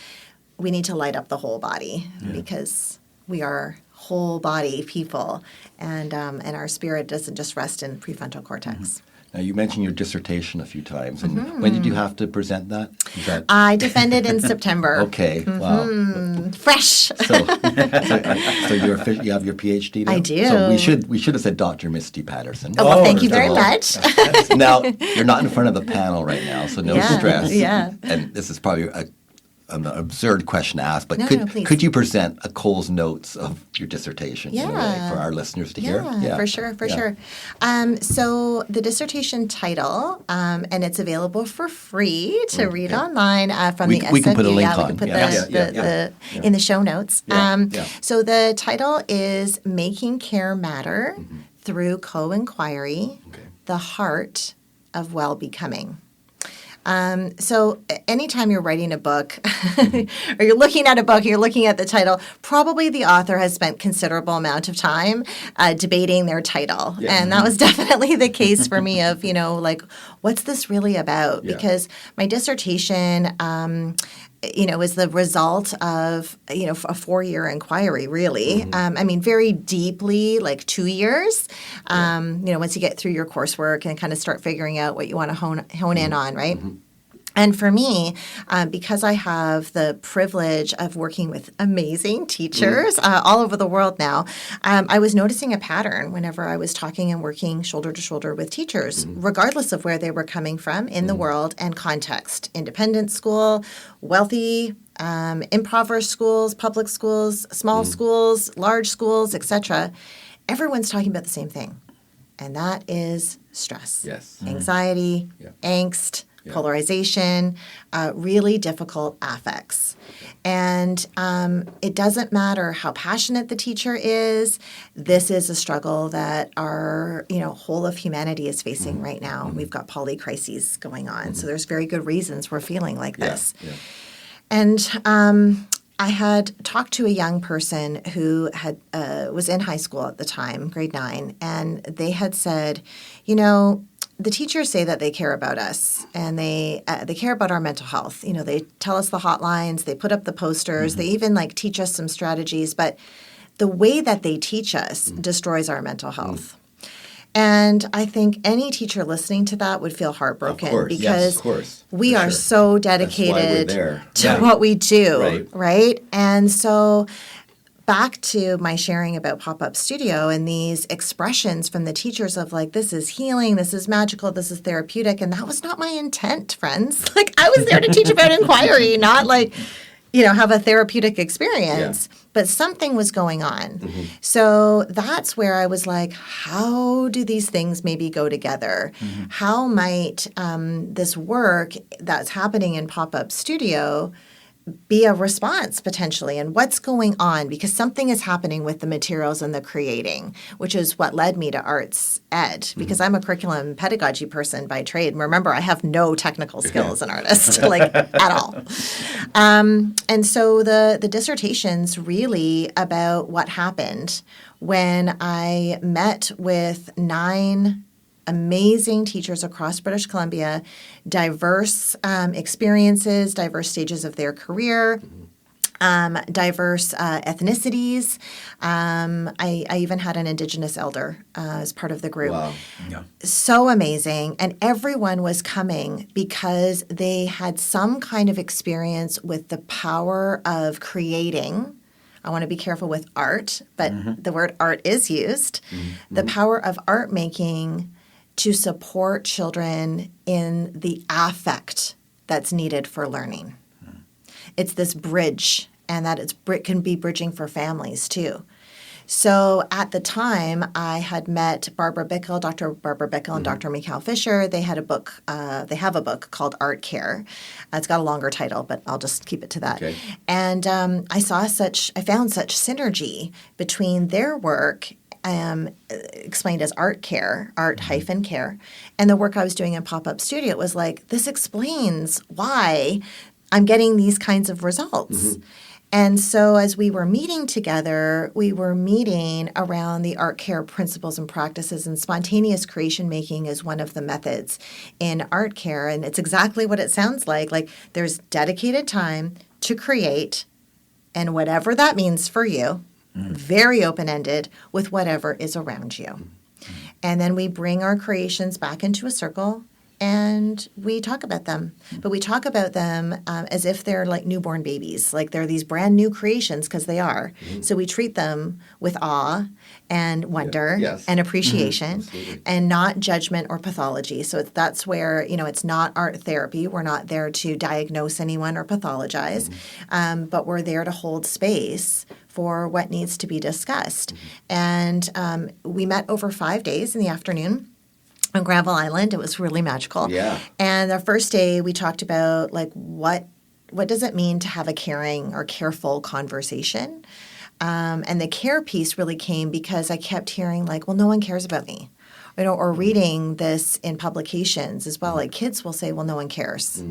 we need to light up the whole body because we are whole body people, and our spirit doesn't just rest in prefrontal cortex. Now, you mentioned your dissortation a few times. And when did you have to present that? I defended in September. Okay, wow. Fresh. So you have your PhD now? I do. So we should have said Dr. Misty Paterson. Oh, well, thank you very much. Now, you're not in front of the panel right now, so no stress. Yeah. And this is probably an absurd question to ask, but please. could you present a Cole's notes of your dissertation in a way for our listeners to hear? Yeah, for sure. So the dissertation title, and it's available for free to read online from the SFU. We can put a link on. We can put the in the show notes. So the title is Making Care Matter Through Co-Inquiry, the Heart of Well-Becoming. So anytime you're writing a book or you're looking at a book, you're looking at the title, probably the author has spent considerable amount of time debating their title. And that was definitely the case for me of, like, what's this really about? Because my dissertation is the result of, a 4-year inquiry, really. Very deeply, like 2 years, once you get through your coursework and kind of start figuring out what you want to hone in on, right? And for me, because I have the privilege of working with amazing teachers all over the world now, I was noticing a pattern whenever I was talking and working shoulder to shoulder with teachers, regardless of where they were coming from in the world and context. Independent school, wealthy, impoverished schools, public schools, small schools, large schools, etc. Everyone's talking about the same thing, and that is stress, anxiety, angst, polarization, really difficult affects. And it doesn't matter how passionate the teacher is. This is a struggle that our whole of humanity is facing right now. We've got polycrises going on. So there's very good reasons we're feeling like this. And I had talked to a young person who was in high school at the time, grade 9, and they had said, the teachers say that they care about us and they care about our mental health. They tell us the hotlines, they put up the posters, they even teach us some strategies, but the way that they teach us destroys our mental health. And I think any teacher listening to that would feel heartbroken because we are so dedicated to what we do, right? And so back to my sharing about Pop-Up Studio and these expressions from the teachers of this is healing, this is magical, this is therapeutic. And that was not my intent, friends. I was there to teach about inquiry, not have a therapeutic experience. But something was going on. So that's where I was like, how do these things maybe go together? How might this work that's happening in Pop-Up Studio be a response potentially, and what's going on, because something is happening with the materials and the creating, which is what led me to arts ed, because I'm a curriculum pedagogy person by trade. And remember, I have no technical skills as an artist, at all. And so the dissertation's really about what happened when I met with 9 amazing teachers across British Columbia, diverse experiences, diverse stages of their career, diverse ethnicities. I even had an Indigenous elder as part of the group. Wow. So amazing. And everyone was coming because they had some kind of experience with the power of creating. I want to be careful with art, but the word art is used. The power of art making to support children in the affect that's needed for learning. It's this bridge, and that it can be bridging for families too. So at the time, I had met Dr. Barbara Bickle and Dr. Mikhail Fisher. They had a book. They have a book called Art Care. It's got a longer title, but I'll just keep it to that. Okay. And I found such synergy between their work explained as art care, art-care, and the work I was doing in Pop-Up Studio. It was this explains why I'm getting these kinds of results. And so as we were meeting together, we were meeting around the art care principles and practices, and spontaneous creation making is one of the methods in art care. And it's exactly what it sounds like. There's dedicated time to create, and whatever that means for you, very open-ended with whatever is around you. And then we bring our creations back into a circle and we talk about them. But we talk about them as if they're like newborn babies, like they're these brand new creations, because they are. So we treat them with awe and wonder and appreciation and not judgment or pathology. So that's where, it's not art therapy. We're not there to diagnose anyone or pathologize, but we're there to hold space for what needs to be discussed. And we met over 5 days in the afternoon on Granville Island. It was really magical. Yeah. And the first day we talked about what does it mean to have a caring or careful conversation? And the care piece really came because I kept hearing well, no one cares about me. or reading this in publications as well. Like kids will say, well, no one cares,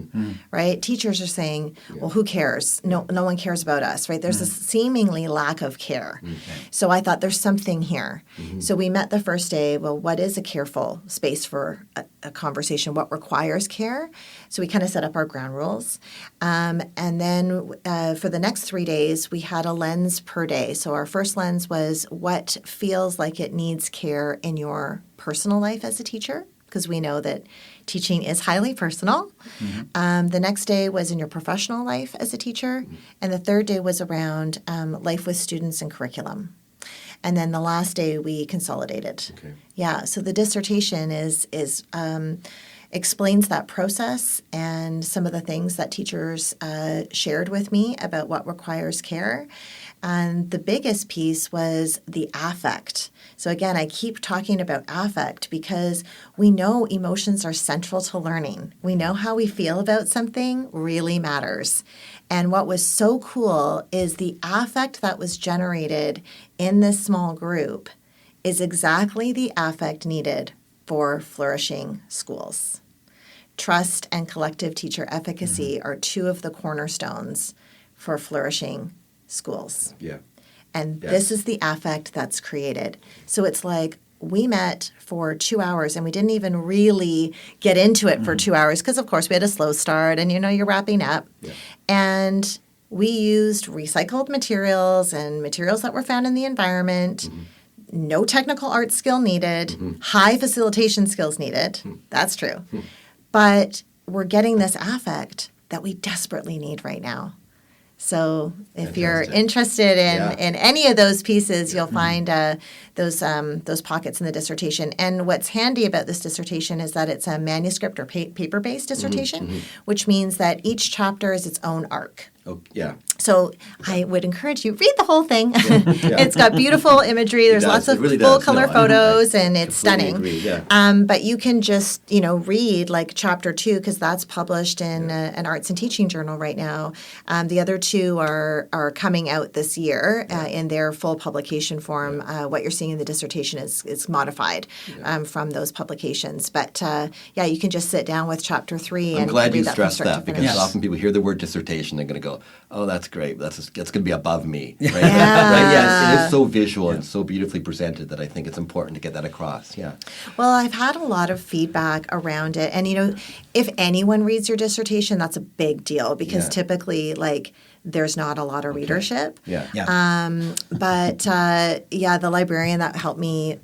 right? Teachers are saying, well, who cares? No one cares about us, right? There's a seemingly lack of care. So I thought there's something here. So we met the first day. Well, what is a careful space for a conversation? What requires care? So we kind of set up our ground rules. And then for the next 3 days, we had a lens per day. So our first lens was what feels like it needs care in your personal life as a teacher, because we know that teaching is highly personal. The next day was in your professional life as a teacher. And the third day was around life with students and curriculum. And then the last day we consolidated. Okay. Yeah, so the dissertation is explains that process and some of the things that teachers shared with me about what requires care. And the biggest piece was the affect. So again, I keep talking about affect because we know emotions are central to learning. We know how we feel about something really matters. And what was so cool is the affect that was generated in this small group is exactly the affect needed for flourishing schools. Trust and collective teacher efficacy are two of the cornerstones for flourishing schools. Yeah. And this is the affect that's created. So it's like we met for 2 hours and we didn't even really get into it for 2 hours because, of course, we had a slow start and, you're wrapping up. Yeah. And we used recycled materials and materials that were found in the environment. No technical art skill needed. High facilitation skills needed. That's true. But we're getting this affect that we desperately need right now. So if you're interested in any of those pieces, you'll find those pockets in the dissertation. And what's handy about this dissertation is that it's a manuscript or paper-based dissertation, which means that each chapter is its own arc. Oh, yeah. So I would encourage you, read the whole thing. It's got beautiful imagery. There's lots of full color photos, and it's stunning. Agree, but you can just, read like chapter 2, because that's published in an arts and teaching journal right now. The other 2 are coming out this year in their full publication form. What you're seeing in the dissertation is modified from those publications. But you can just sit down with chapter 3 I'm glad you stressed that, because because often people hear the word dissertation, they're going to go, oh, that's great. That's going to be above me. Right? Yeah. Right? Yeah, it is so visual and so beautifully presented that I think it's important to get that across. Yeah. Well, I've had a lot of feedback around it. And, if anyone reads your dissertation, that's a big deal because typically, there's not a lot of readership. Yeah. But the librarian that helped me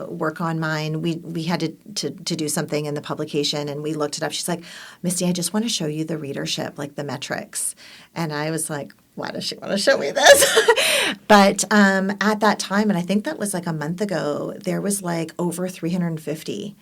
work on mine, we had to do something in the publication, and we looked it up. She's like, Misty, I just want to show you the readership, like the metrics. And I was like, why does she want to show me this? But at that time, and I think that was like a month ago, there was like over 350.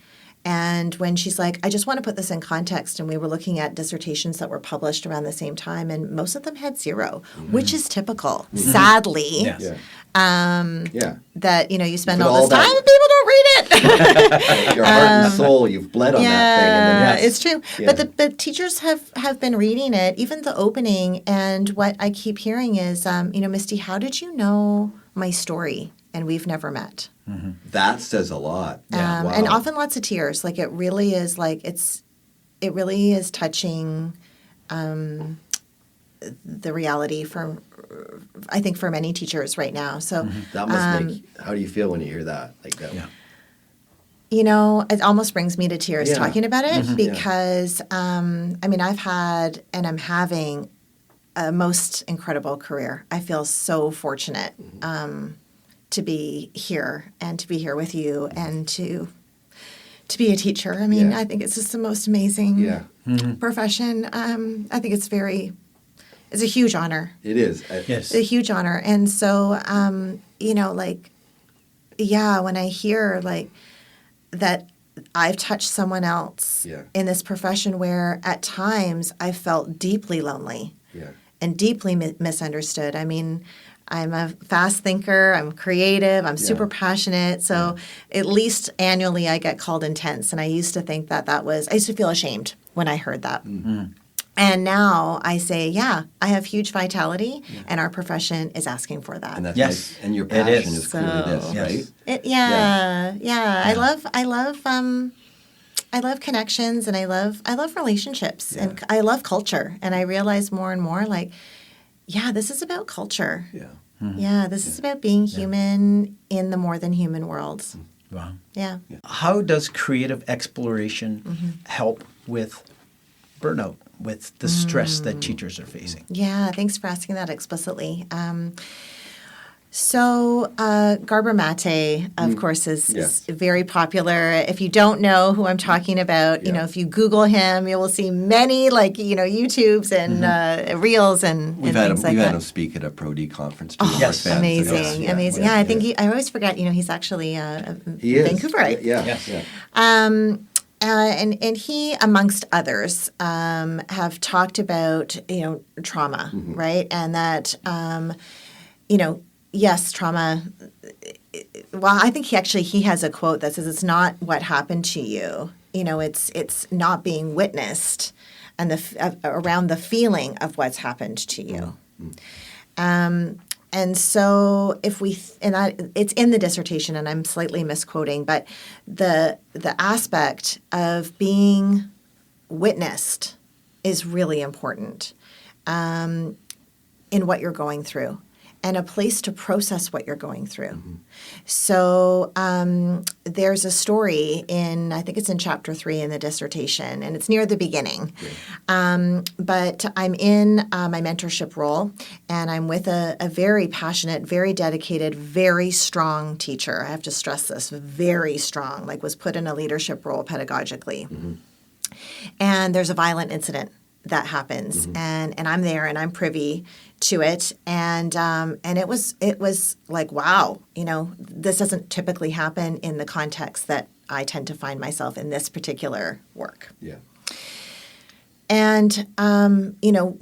And when she's like, I just want to put this in context, and we were looking at dissertations that were published around the same time, and most of them had 0, which is typical, sadly. Yes. That, you spend all this time and people don't read it. Your heart and soul, you've bled on that thing. And then it's true. Yeah. But teachers have been reading it, even the opening, and what I keep hearing is, Misty, how did you know my story? And we've never met. That says a lot. Wow. And often lots of tears. Like it really is it really is touching the reality I think for many teachers right now. So that must make, how do you feel when you hear that? Like that? Yeah. It almost brings me to tears talking about it because, I've had and I'm having a most incredible career. I feel so fortunate to be here and to be here with you and to be a teacher. I think it's just the most amazing profession. I think it's a huge honor. It is. Yes. It's a huge honor. And so, when I hear that I've touched someone else in this profession where at times I felt deeply lonely and deeply misunderstood. I'm a fast thinker, I'm creative, I'm super passionate. So at least annually I get called intense. And I used to think I used to feel ashamed when I heard that. And now I say, yeah, I have huge vitality, and our profession is asking for that. And that's Yes, and your it passion is. is clearly this, Yes. right? Yeah. I love connections, and I love relationships, and I love culture. And I realize more and more, like, yeah, this is about culture. Yeah. Yeah, this is about being human in the more than human world. Wow. Yeah. How does creative exploration Mm-hmm. help with burnout, with the stress that teachers are facing? Yeah, thanks for asking that explicitly. Garber Mate, of course, is very popular. If you don't know who I'm talking about, you know, if you Google him, you will see many, like, you know, YouTubes and reels and We've had things him. like We've had that. him speak at a Pro D conference too. Yes. We're fans of his. Amazing. Yeah, I think I always forget, you know, he's actually a He is. Vancouverite. Yeah. Yes. Yeah. And he, amongst others, have talked about, you know, trauma, right? And that, you know, yes, trauma. Well, I think he has a quote that says, "It's not what happened to you. You know, it's not being witnessed, and around the feeling of what's happened to you." And so it's in the dissertation, and I'm slightly misquoting, but the aspect of being witnessed is really important in what you're going through, and a place to process what you're going through. So there's a story I think it's in chapter 3 in the dissertation, and it's near the beginning. But I'm in my mentorship role, and I'm with a very passionate, very dedicated, very strong teacher. I have to stress this, very strong, like was put in a leadership role pedagogically. And there's a violent incident that happens, and I'm there, and I'm privy to it, and it was like, wow, you know, this doesn't typically happen in the context that I tend to find myself in this particular work. Yeah. And you know,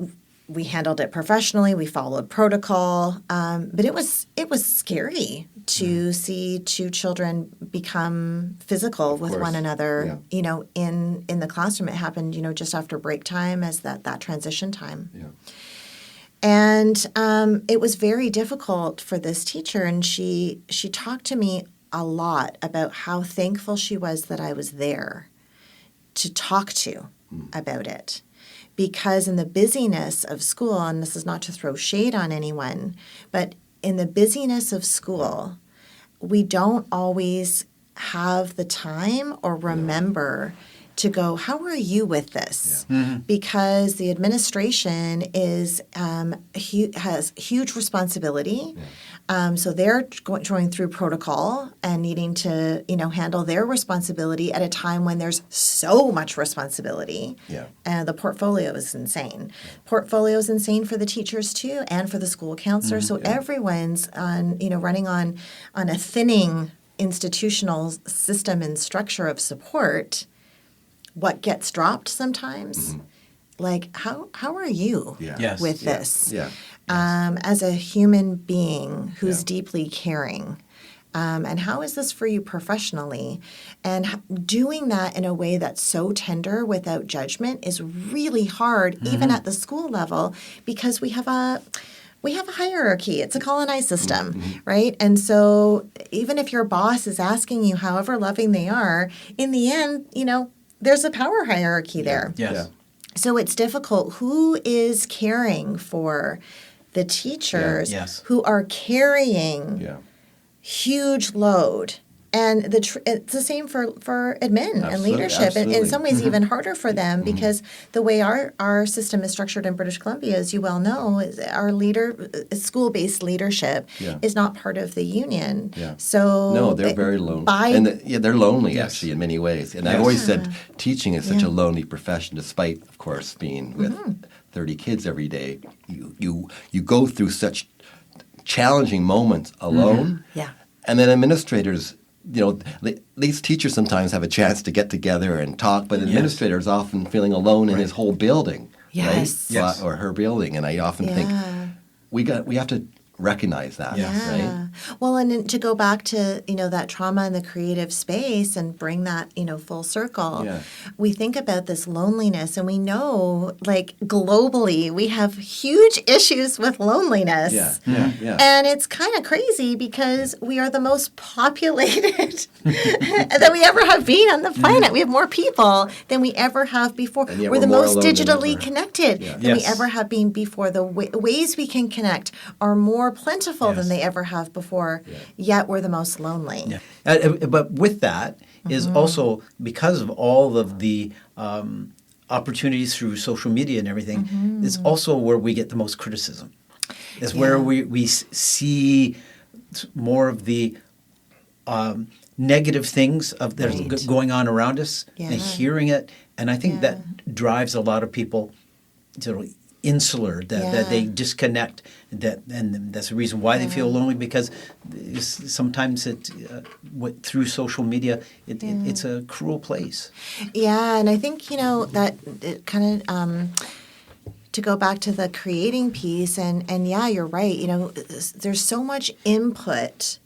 we handled it professionally. We followed protocol, but it was scary to see 2 children become physical with course. one another. Yeah. You know, in the classroom, it happened, you know, just after break time, as that transition time. Yeah. And it was very difficult for this teacher, and she talked to me a lot about how thankful she was that I was there to talk to about it. Because in the busyness of school, and this is not to throw shade on anyone, but in the busyness of school, we don't always have the time or remember to go, how are you with this? Because the administration has huge responsibility. So they're going through protocol and needing to, you know, handle their responsibility at a time when there's so much responsibility. The portfolio is insane. Portfolio is insane for the teachers too, and for the school counselor. So everyone's running on a thinning institutional system and structure of support. What gets dropped sometimes, like how are you with this? As a human being who's deeply caring, and how is this for you professionally? And doing that in a way that's so tender without judgment is really hard, even at the school level, because we have a hierarchy. It's a colonized system, right? And so even if your boss is asking you, however loving they are, in the end, you know, there's a power hierarchy there. So it's difficult. Who is caring for the teachers who are carrying huge load? And it's the same for admin and leadership. And in some ways, even harder for them, because the way our system is structured in British Columbia, as you well know, is our school-based leadership is not part of the union. So No, they're very lonely. They're lonely, actually, in many ways. And I've always said teaching is such a lonely profession, despite, of course, being with 30 kids every day. You go through such challenging moments alone. And then administrators, you know, these teachers sometimes have a chance to get together and talk, but the administrator is often feeling alone in his whole building, right? Or her building. And I often think we have to recognize that, Yeah. right? Well, and then to go back to, that trauma in the creative space and bring that, full circle, Yeah. we think about this loneliness and we know, like, globally, we have huge issues with loneliness. Yeah. And it's kind of crazy because we are the most populated that we ever have been on the planet. We have more people than we ever have before. And yet We're the we're more most alone than digitally ever. connected Yeah. than we Yes. ever have been before. The ways we can connect are more plentiful than Yes. they ever have before, yet we're the most lonely. Yeah. But with that is also because of all of the opportunities through social media and everything, it's also where we get the most criticism. It's where we see more of the negative things of that are Right. going on around us and Yeah. hearing it. And I think that drives a lot of people sort of insular, that they Yeah. disconnect, and that's the reason why they feel lonely, because sometimes through social media, it's a cruel place. Yeah, and I think, that it kind of to go back to the creating piece, and yeah, you're right. There's so much input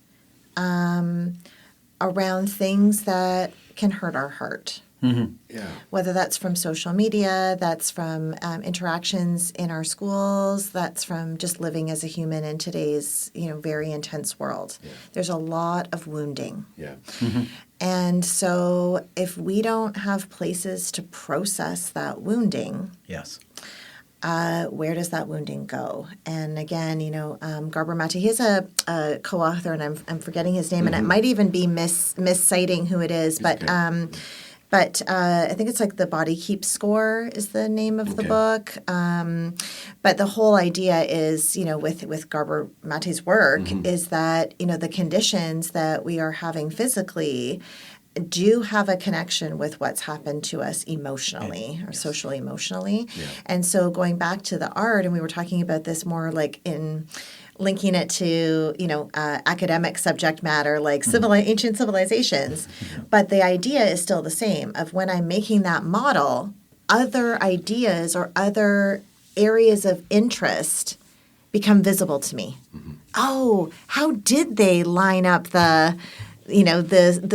around things that can hurt our heart. Yeah. Whether that's from social media, that's from interactions in our schools, that's from just living as a human in today's, very intense world. Yeah. There's a lot of wounding. Yeah. And so if we don't have places to process that wounding, Yes. where does that wounding go? And again, Garber Mate, he has a co-author, and I'm forgetting his name, and it might even be misciting who it is, but okay. But I think it's like The Body Keeps Score is the name of the Okay. book. But the whole idea is, with Garber Mate's work, is that, the conditions that we are having physically do have a connection with what's happened to us emotionally or social emotionally. Yeah. And so going back to the art, and we were talking about this more like in linking it to, academic subject matter like ancient civilizations. But the idea is still the same of when I'm making that model, other ideas or other areas of interest become visible to me. Oh, how did they line up the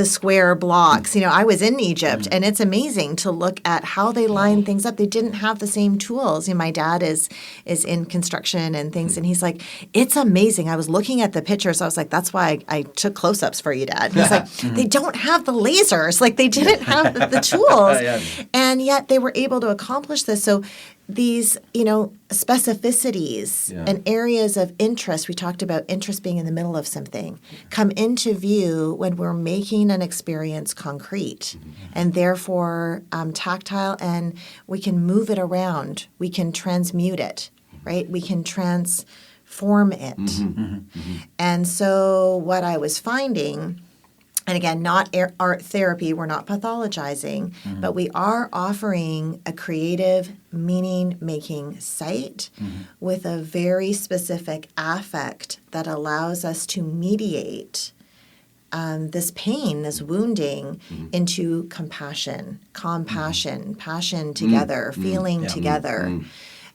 square blocks? I was in Egypt, and it's amazing to look at how they line things up. They didn't have the same tools. My dad is in construction and things, and he's like, it's amazing. I was looking at the pictures. I was like, that's why I took close-ups for you, Dad. And he's like, they don't have the lasers. Like, they didn't have the tools. Yeah. And yet they were able to accomplish this. So these, specificities and areas of interest, we talked about interest being in the middle of something, come into view when we're making an experience concrete and therefore tactile, and we can move it around. We can transmute it, right? We can transform it. And so what I was finding, and again, not art therapy, we're not pathologizing, but we are offering a creative, meaning-making site with a very specific affect that allows us to mediate this pain, this wounding, into compassion, passion together, feeling together.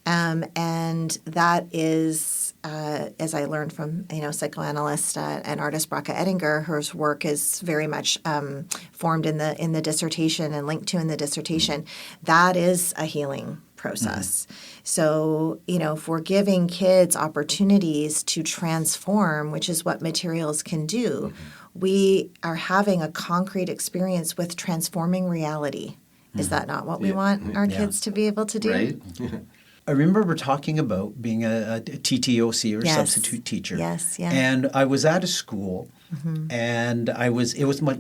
And that is, as I learned from psychoanalyst and artist Bracha Ettinger, her work is very much formed in the dissertation and linked to in the dissertation. That is a healing process. So, if we're giving kids opportunities to transform, which is what materials can do, we are having a concrete experience with transforming reality. Is that not what we want our kids to be able to do? Right? I remember talking about being a TTOC or Yes. substitute teacher. Yes, yeah. And I was at a school, and it was my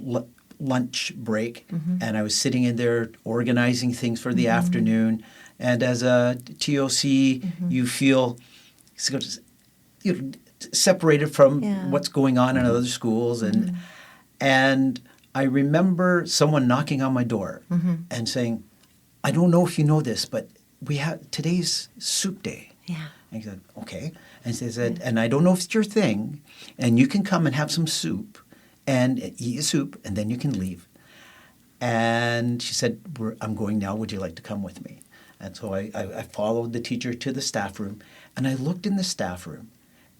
lunch break, and I was sitting in there organizing things for the afternoon. And as a TOC, you feel sort of, separated from what's going on in other schools, and I remember someone knocking on my door and saying, "I don't know if you know this, but today's soup day." Yeah. And he said, "Okay." And she said, "And I don't know if it's your thing, and you can come and have some soup and eat a soup, and then you can leave." And she said, "I'm going now. Would you like to come with me?" And so I followed the teacher to the staff room, and I looked in the staff room,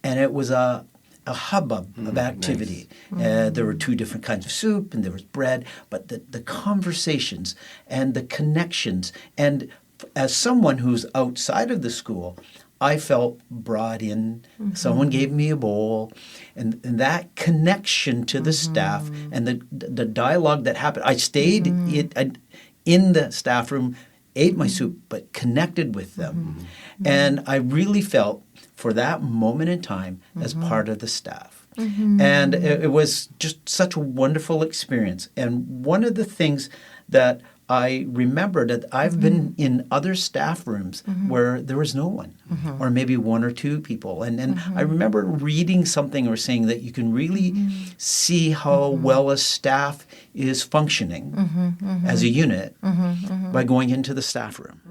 and it was a hubbub of activity. Nice. There were 2 different kinds of soup, and there was bread, but the conversations and the connections. And as someone who's outside of the school, I felt brought in. Someone gave me a bowl, and that connection to the staff and the dialogue that happened. I stayed in the staff room, ate my soup, but connected with them. And I really felt, for that moment in time, as part of the staff. And it was just such a wonderful experience. And one of the things that I remember, that I've been in other staff rooms where there was no one, or maybe 1 or 2 people. And I remember reading something or saying that you can really see how well a staff is functioning as a unit by going into the staff room.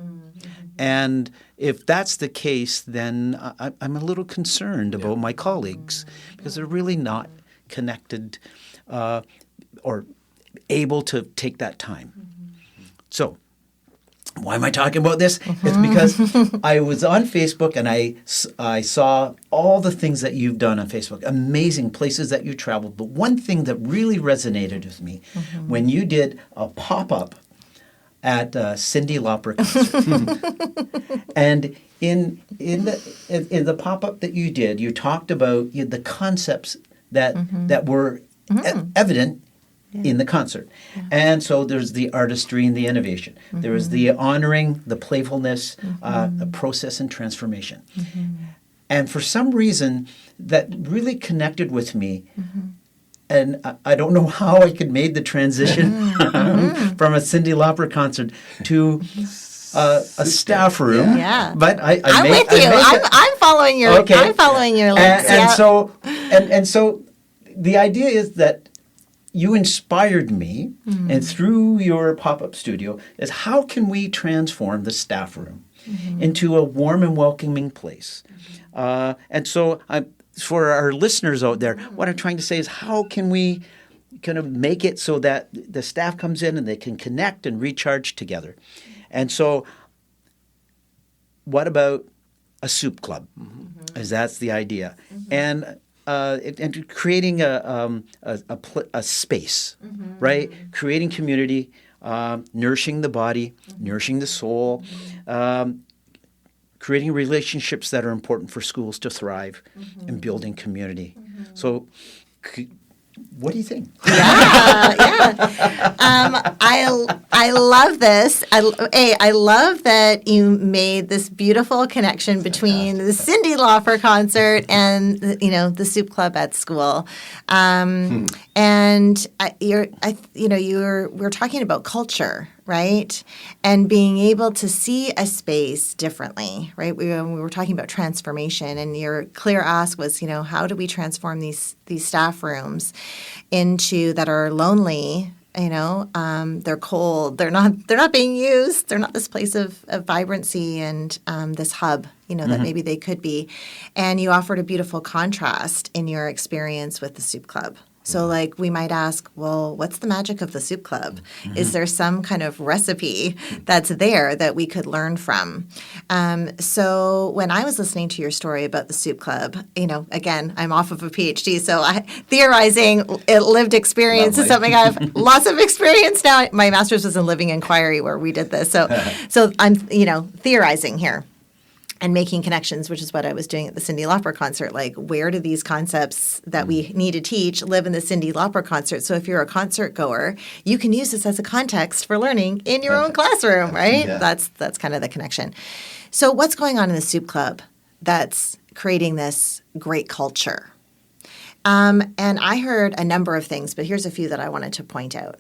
And if that's the case, then I'm a little concerned about my colleagues, because they're really not connected or able to take that time. So why am I talking about this? It's because I was on Facebook, and I saw all the things that you've done on Facebook, amazing places that you traveled. But one thing that really resonated with me, when you did a pop-up at Cyndi Lauper concert. And in the pop-up that you did, you talked about the concepts that were evident in the concert. And so there's the artistry and the innovation. There was the honoring, the playfulness, the process and transformation. And for some reason, that really connected with me. And I don't know how I could make the transition from a Cyndi Lauper concert to a staff room. Yeah. But I'm with you. I'm following your. Okay. I'm following your links. And so the idea is that you inspired me, and through your pop-up studio, is how can we transform the staff room into a warm and welcoming place? And so for our listeners out there, what I'm trying to say is, how can we kind of make it so that the staff comes in and they can connect and recharge together? And so what about a soup club? As that's the idea. And creating a space, right? Creating community, nourishing the body, nourishing the soul, creating relationships that are important for schools to thrive, and building community. So what do you think? I love this. I love that you made this beautiful connection between the Cyndi Lauper concert and the soup club at school. And we're talking about culture, right? And being able to see a space differently, right? We were talking about transformation, and your clear ask was, how do we transform these staff rooms into that are lonely? They're cold. They're not being used. They're not this place of vibrancy and this hub, that maybe they could be. And you offered a beautiful contrast in your experience with the soup club. So we might ask, well, what's the magic of the soup club? Is there some kind of recipe that's there that we could learn from? So when I was listening to your story about the soup club, again, I'm off of a PhD, so theorizing lived experience is something I have lots of experience now. My master's was in living inquiry where we did this. So I'm, theorizing here and making connections, which is what I was doing at the Cyndi Lauper concert. Where do these concepts that we need to teach live in the Cyndi Lauper concert? So if you're a concert goer, you can use this as a context for learning in your own classroom, right? Yeah. That's kind of the connection. So what's going on in the soup club that's creating this great culture? And I heard a number of things, but here's a few that I wanted to point out.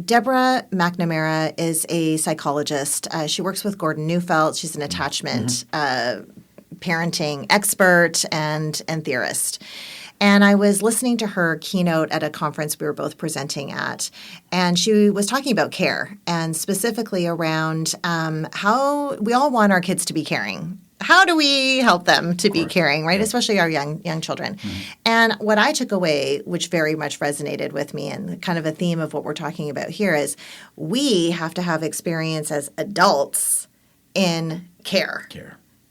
Deborah McNamara is a psychologist. She works with Gordon Neufeld. She's an attachment parenting expert and theorist. And I was listening to her keynote at a conference we were both presenting at, and she was talking about care, and specifically around how we all want our kids to be caring. How do we help them to be caring, right? Especially our young children. And what I took away, which very much resonated with me, and kind of a theme of what we're talking about here, is we have to have experience as adults in care.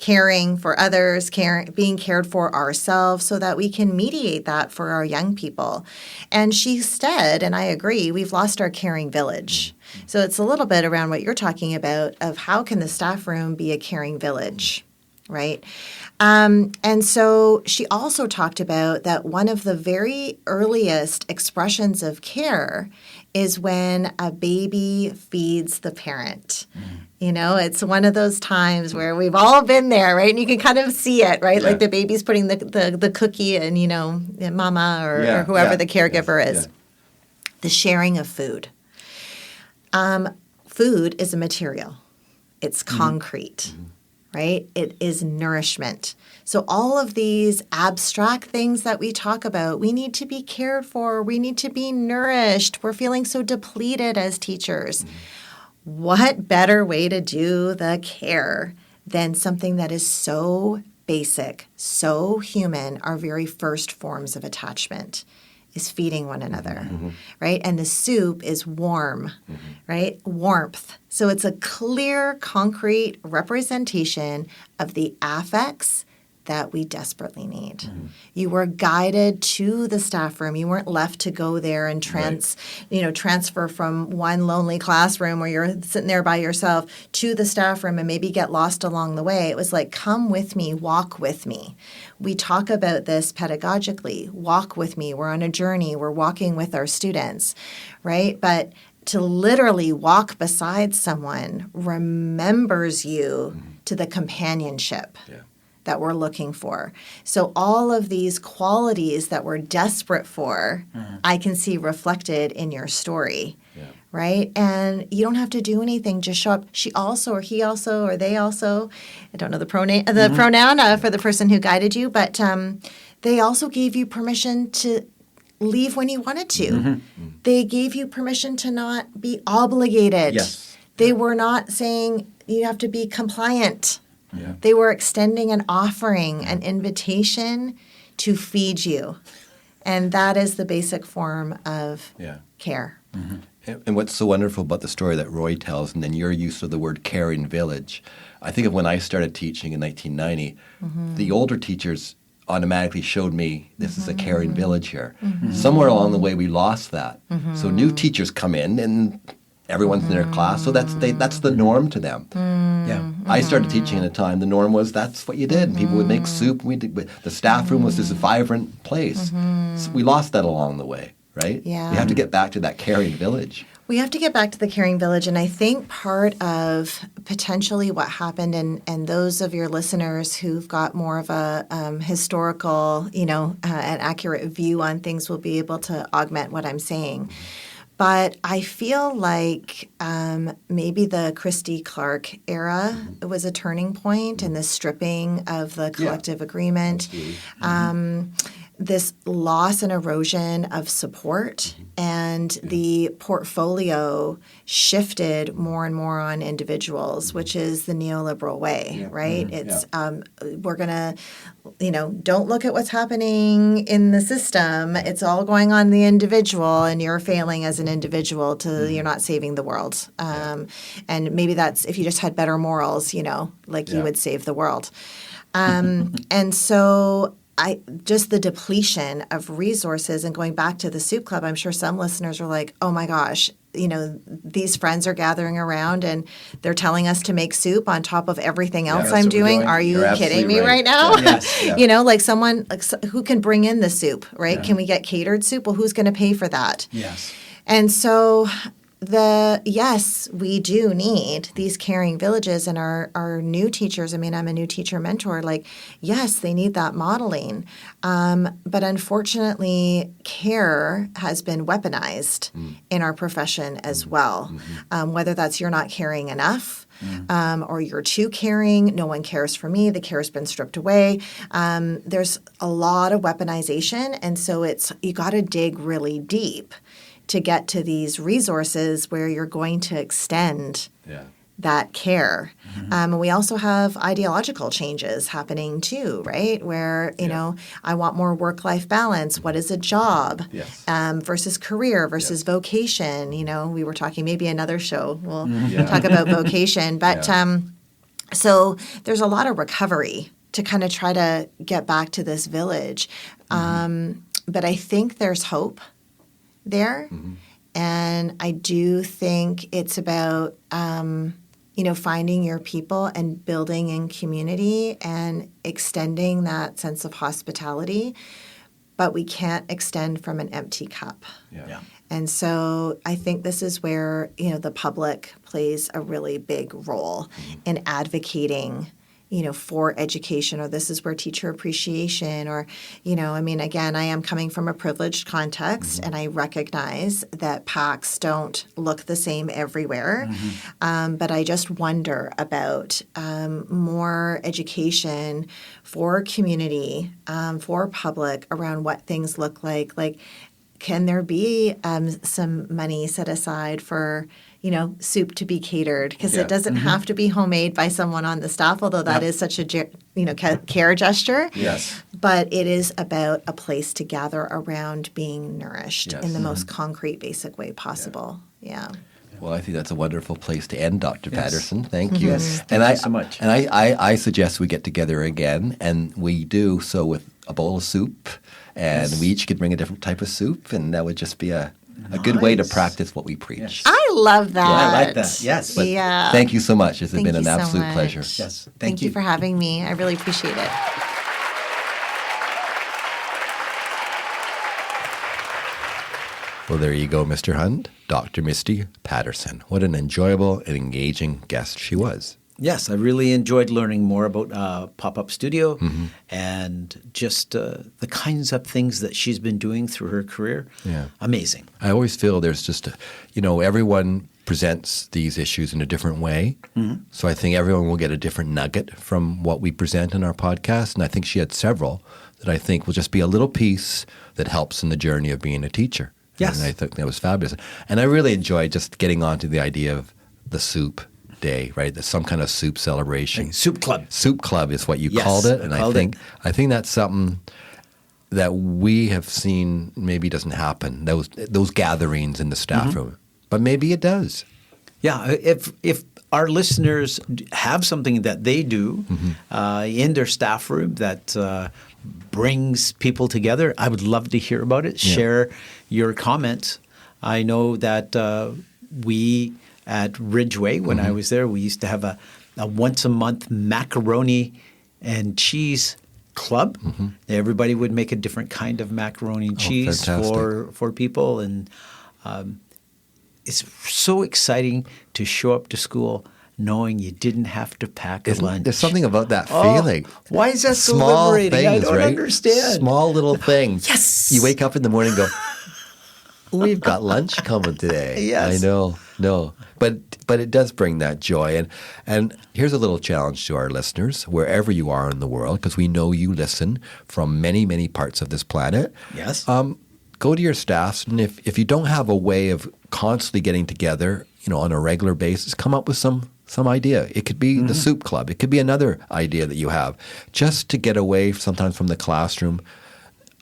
caring for others, being cared for ourselves so that we can mediate that for our young people. And she said, and I agree, we've lost our caring village. So it's a little bit around what you're talking about of how can the staff room be a caring village, right? And so she also talked about that one of the very earliest expressions of care is when a baby feeds the parent. You know, it's one of those times where we've all been there, right? And you can kind of see it, right? Yeah. Like the baby's putting the cookie in, you know, mama or whoever the caregiver is. Yeah. The sharing of food. Food is a material. It's concrete. Right? It is nourishment. So all of these abstract things that we talk about, we need to be cared for. We need to be nourished. We're feeling so depleted as teachers. What better way to do the care than something that is so basic, so human, our very first forms of attachment? Is feeding one another, right? And the soup is warm, right? Warmth. So it's a clear, concrete representation of the affects that we desperately need. You were guided to the staff room. You weren't left to go there and transfer from one lonely classroom where you're sitting there by yourself to the staff room and maybe get lost along the way. It was like, come with me, walk with me. We talk about this pedagogically. Walk with me. We're on a journey. We're walking with our students, right? But to literally walk beside someone remembers you to the companionship that we're looking for. So all of these qualities that we're desperate for, I can see reflected in your story, right? And you don't have to do anything. Just show up. She also, or he also, or they also. I don't know the pronoun for the person who guided you, but they also gave you permission to leave when you wanted to. They gave you permission to not be obligated. Yes. They were not saying you have to be compliant. They were extending an offering, an invitation to feed you. And that is the basic form of care. And what's so wonderful about the story that Roy tells, and then your use of the word caring village, I think of when I started teaching in 1990, the older teachers automatically showed me this is a caring village here. Somewhere along the way, we lost that. So new teachers come in and everyone's in their class, so that's the norm to them. I started teaching at a time, the norm was that's what you did. And people would make soup. The staff room was this vibrant place. So we lost that along the way, right? Yeah. We have to get back to that caring village. We have to get back to the caring village. And I think part of potentially what happened, and those of your listeners who've got more of a historical, an accurate view on things will be able to augment what I'm saying. But I feel like maybe the Christy Clark era was a turning point in the stripping of the collective agreement. This loss and erosion of support, and the portfolio shifted more and more on individuals, which is the neoliberal way, right? It's we're going to, don't look at what's happening in the system. It's all going on the individual, and you're failing as an individual you're not saving the world. And maybe that's if you just had better morals, you would save the world. And so just the depletion of resources, and going back to the soup club, I'm sure some listeners are like, oh my gosh, these friends are gathering around and they're telling us to make soup on top of everything else I'm doing. Are you kidding me right now? Like someone who can bring in the soup, right? Can we get catered soup? Well, who's going to pay for that? Yes. And so yes, we do need these caring villages, and our new teachers. I mean, I'm a new teacher mentor. Yes, they need that modeling. But unfortunately, care has been weaponized in our profession as well. Whether that's you're not caring enough, or you're too caring, no one cares for me, the care has been stripped away. There's a lot of weaponization, and so you got to dig really deep to get to these resources where you're going to extend that care. And we also have ideological changes happening too, right? Where, I want more work-life balance. What is a job versus career versus vocation? We were talking maybe another show. We'll talk about vocation. But So there's a lot of recovery to kind of try to get back to this village. But I think there's hope there. And I do think it's about, finding your people and building in community and extending that sense of hospitality. But we can't extend from an empty cup. Yeah. And so I think this is where, the public plays a really big role in advocating, for education, or this is where teacher appreciation, or, again, I am coming from a privileged context and I recognize that PACs don't look the same everywhere. But I just wonder about more education for community, for public around what things look like. Like, can there be some money set aside for, soup to be catered? Because it doesn't have to be homemade by someone on the staff, although that is such a, care gesture. Yes. But it is about a place to gather around being nourished in the most concrete, basic way possible. Yeah. Well, I think that's a wonderful place to end, Dr. Patterson. Thank you. Yes, thank you so much. And I suggest we get together again, and we do so with a bowl of soup, and we each could bring a different type of soup, and that would just be a good way to practice what we preach. Yes. I love that. Yeah, I like that. Yes. But yeah. Thank you so much. It's Thank been an you so absolute much. pleasure. Yes. Thank you for having me. I really appreciate it. Well, there you go, Mr. Hunt. Dr. Misty Paterson. What an enjoyable and engaging guest she was. Yes, I really enjoyed learning more about Pop-Up Studio and just the kinds of things that she's been doing through her career. Yeah. Amazing. I always feel there's just everyone presents these issues in a different way. So I think everyone will get a different nugget from what we present in our podcast. And I think she had several that I think will just be a little piece that helps in the journey of being a teacher. Yes. And I think that was fabulous. And I really enjoyed just getting onto the idea of the soup day, right? There's some kind of soup celebration. Soup Club. Soup club is what you Yes, called it. And I called think that's something that we have seen maybe doesn't happen, those gatherings in the staff room. But maybe it does. Yeah, if our listeners have something that they do in their staff room that brings people together, I would love to hear about it. Yeah. Share your comments. I know that we at Ridgeway, when I was there, we used to have a once a month macaroni and cheese club. Everybody would make a different kind of macaroni and cheese for people, and it's so exciting to show up to school knowing you didn't have to pack a lunch. There's something about that feeling. Why is that so Small liberating? things, I don't right? understand. Small little things. Yes. You wake up in the morning and go, we've got lunch coming today. Yes. I know. No. But it does bring that joy. And here's a little challenge to our listeners, wherever you are in the world, because we know you listen from many, many parts of this planet. Yes. Go to your staffs, and if you don't have a way of constantly getting together, on a regular basis, come up with some idea. It could be the soup club. It could be another idea that you have, just to get away sometimes from the classroom.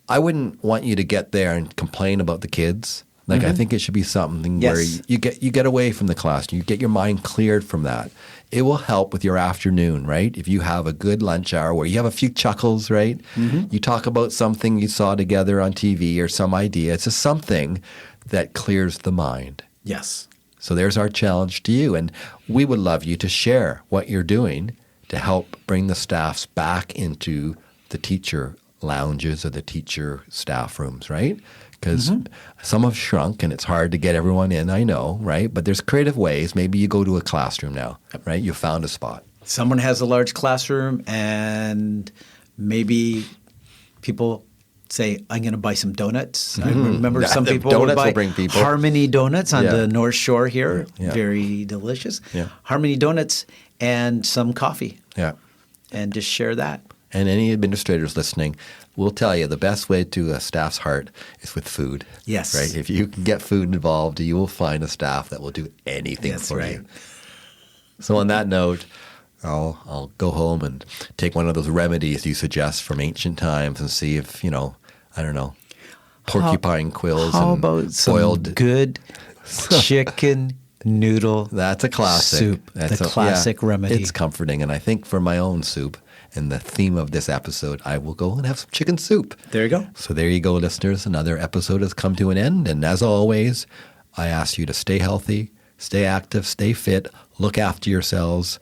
I wouldn't want you to get there and complain about the kids. Like I think it should be something where you get away from the classroom. You get your mind cleared from that. It will help with your afternoon, right? If you have a good lunch hour where you have a few chuckles, right? You talk about something you saw together on TV or some idea. It's just something that clears the mind. Yes. So there's our challenge to you. And we would love you to share what you're doing to help bring the staffs back into the teacher lounges or the teacher staff rooms, right? Because some have shrunk and it's hard to get everyone in, I know, right? But there's creative ways. Maybe you go to a classroom now, right? You found a spot. Someone has a large classroom and maybe people say, I'm going to buy some donuts. I remember some The people donuts would buy will bring people. Harmony Donuts on the North Shore here. Yeah. Very delicious. Yeah. Harmony Donuts and some coffee. Yeah. And just share that. And any administrators listening, we'll tell you the best way to a staff's heart is with food. Yes. Right? If you can get food involved, you will find a staff that will do anything That's for right. you. So on that note, I'll go home and take one of those remedies you suggest from ancient times and see if, I don't know, porcupine quills How and about some boiled good chicken noodle. That's a classic. Soup. That's the classic remedy. It's comforting. And I think for my own soup and the theme of this episode, I will go and have some chicken soup. There you go. So there you go, listeners. Another episode has come to an end. And as always, I ask you to stay healthy, stay active, stay fit, look after yourselves,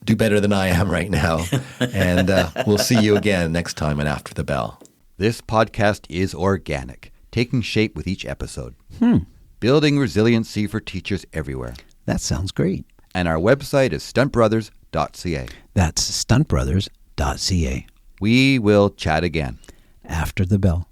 do better than I am right now. And we'll see you again next time on After the Bell. This podcast is organic, taking shape with each episode. Building resiliency for teachers everywhere. That sounds great. And our website is stuntbrothers.ca. That's stuntbrothers.ca. We will chat again. After the bell.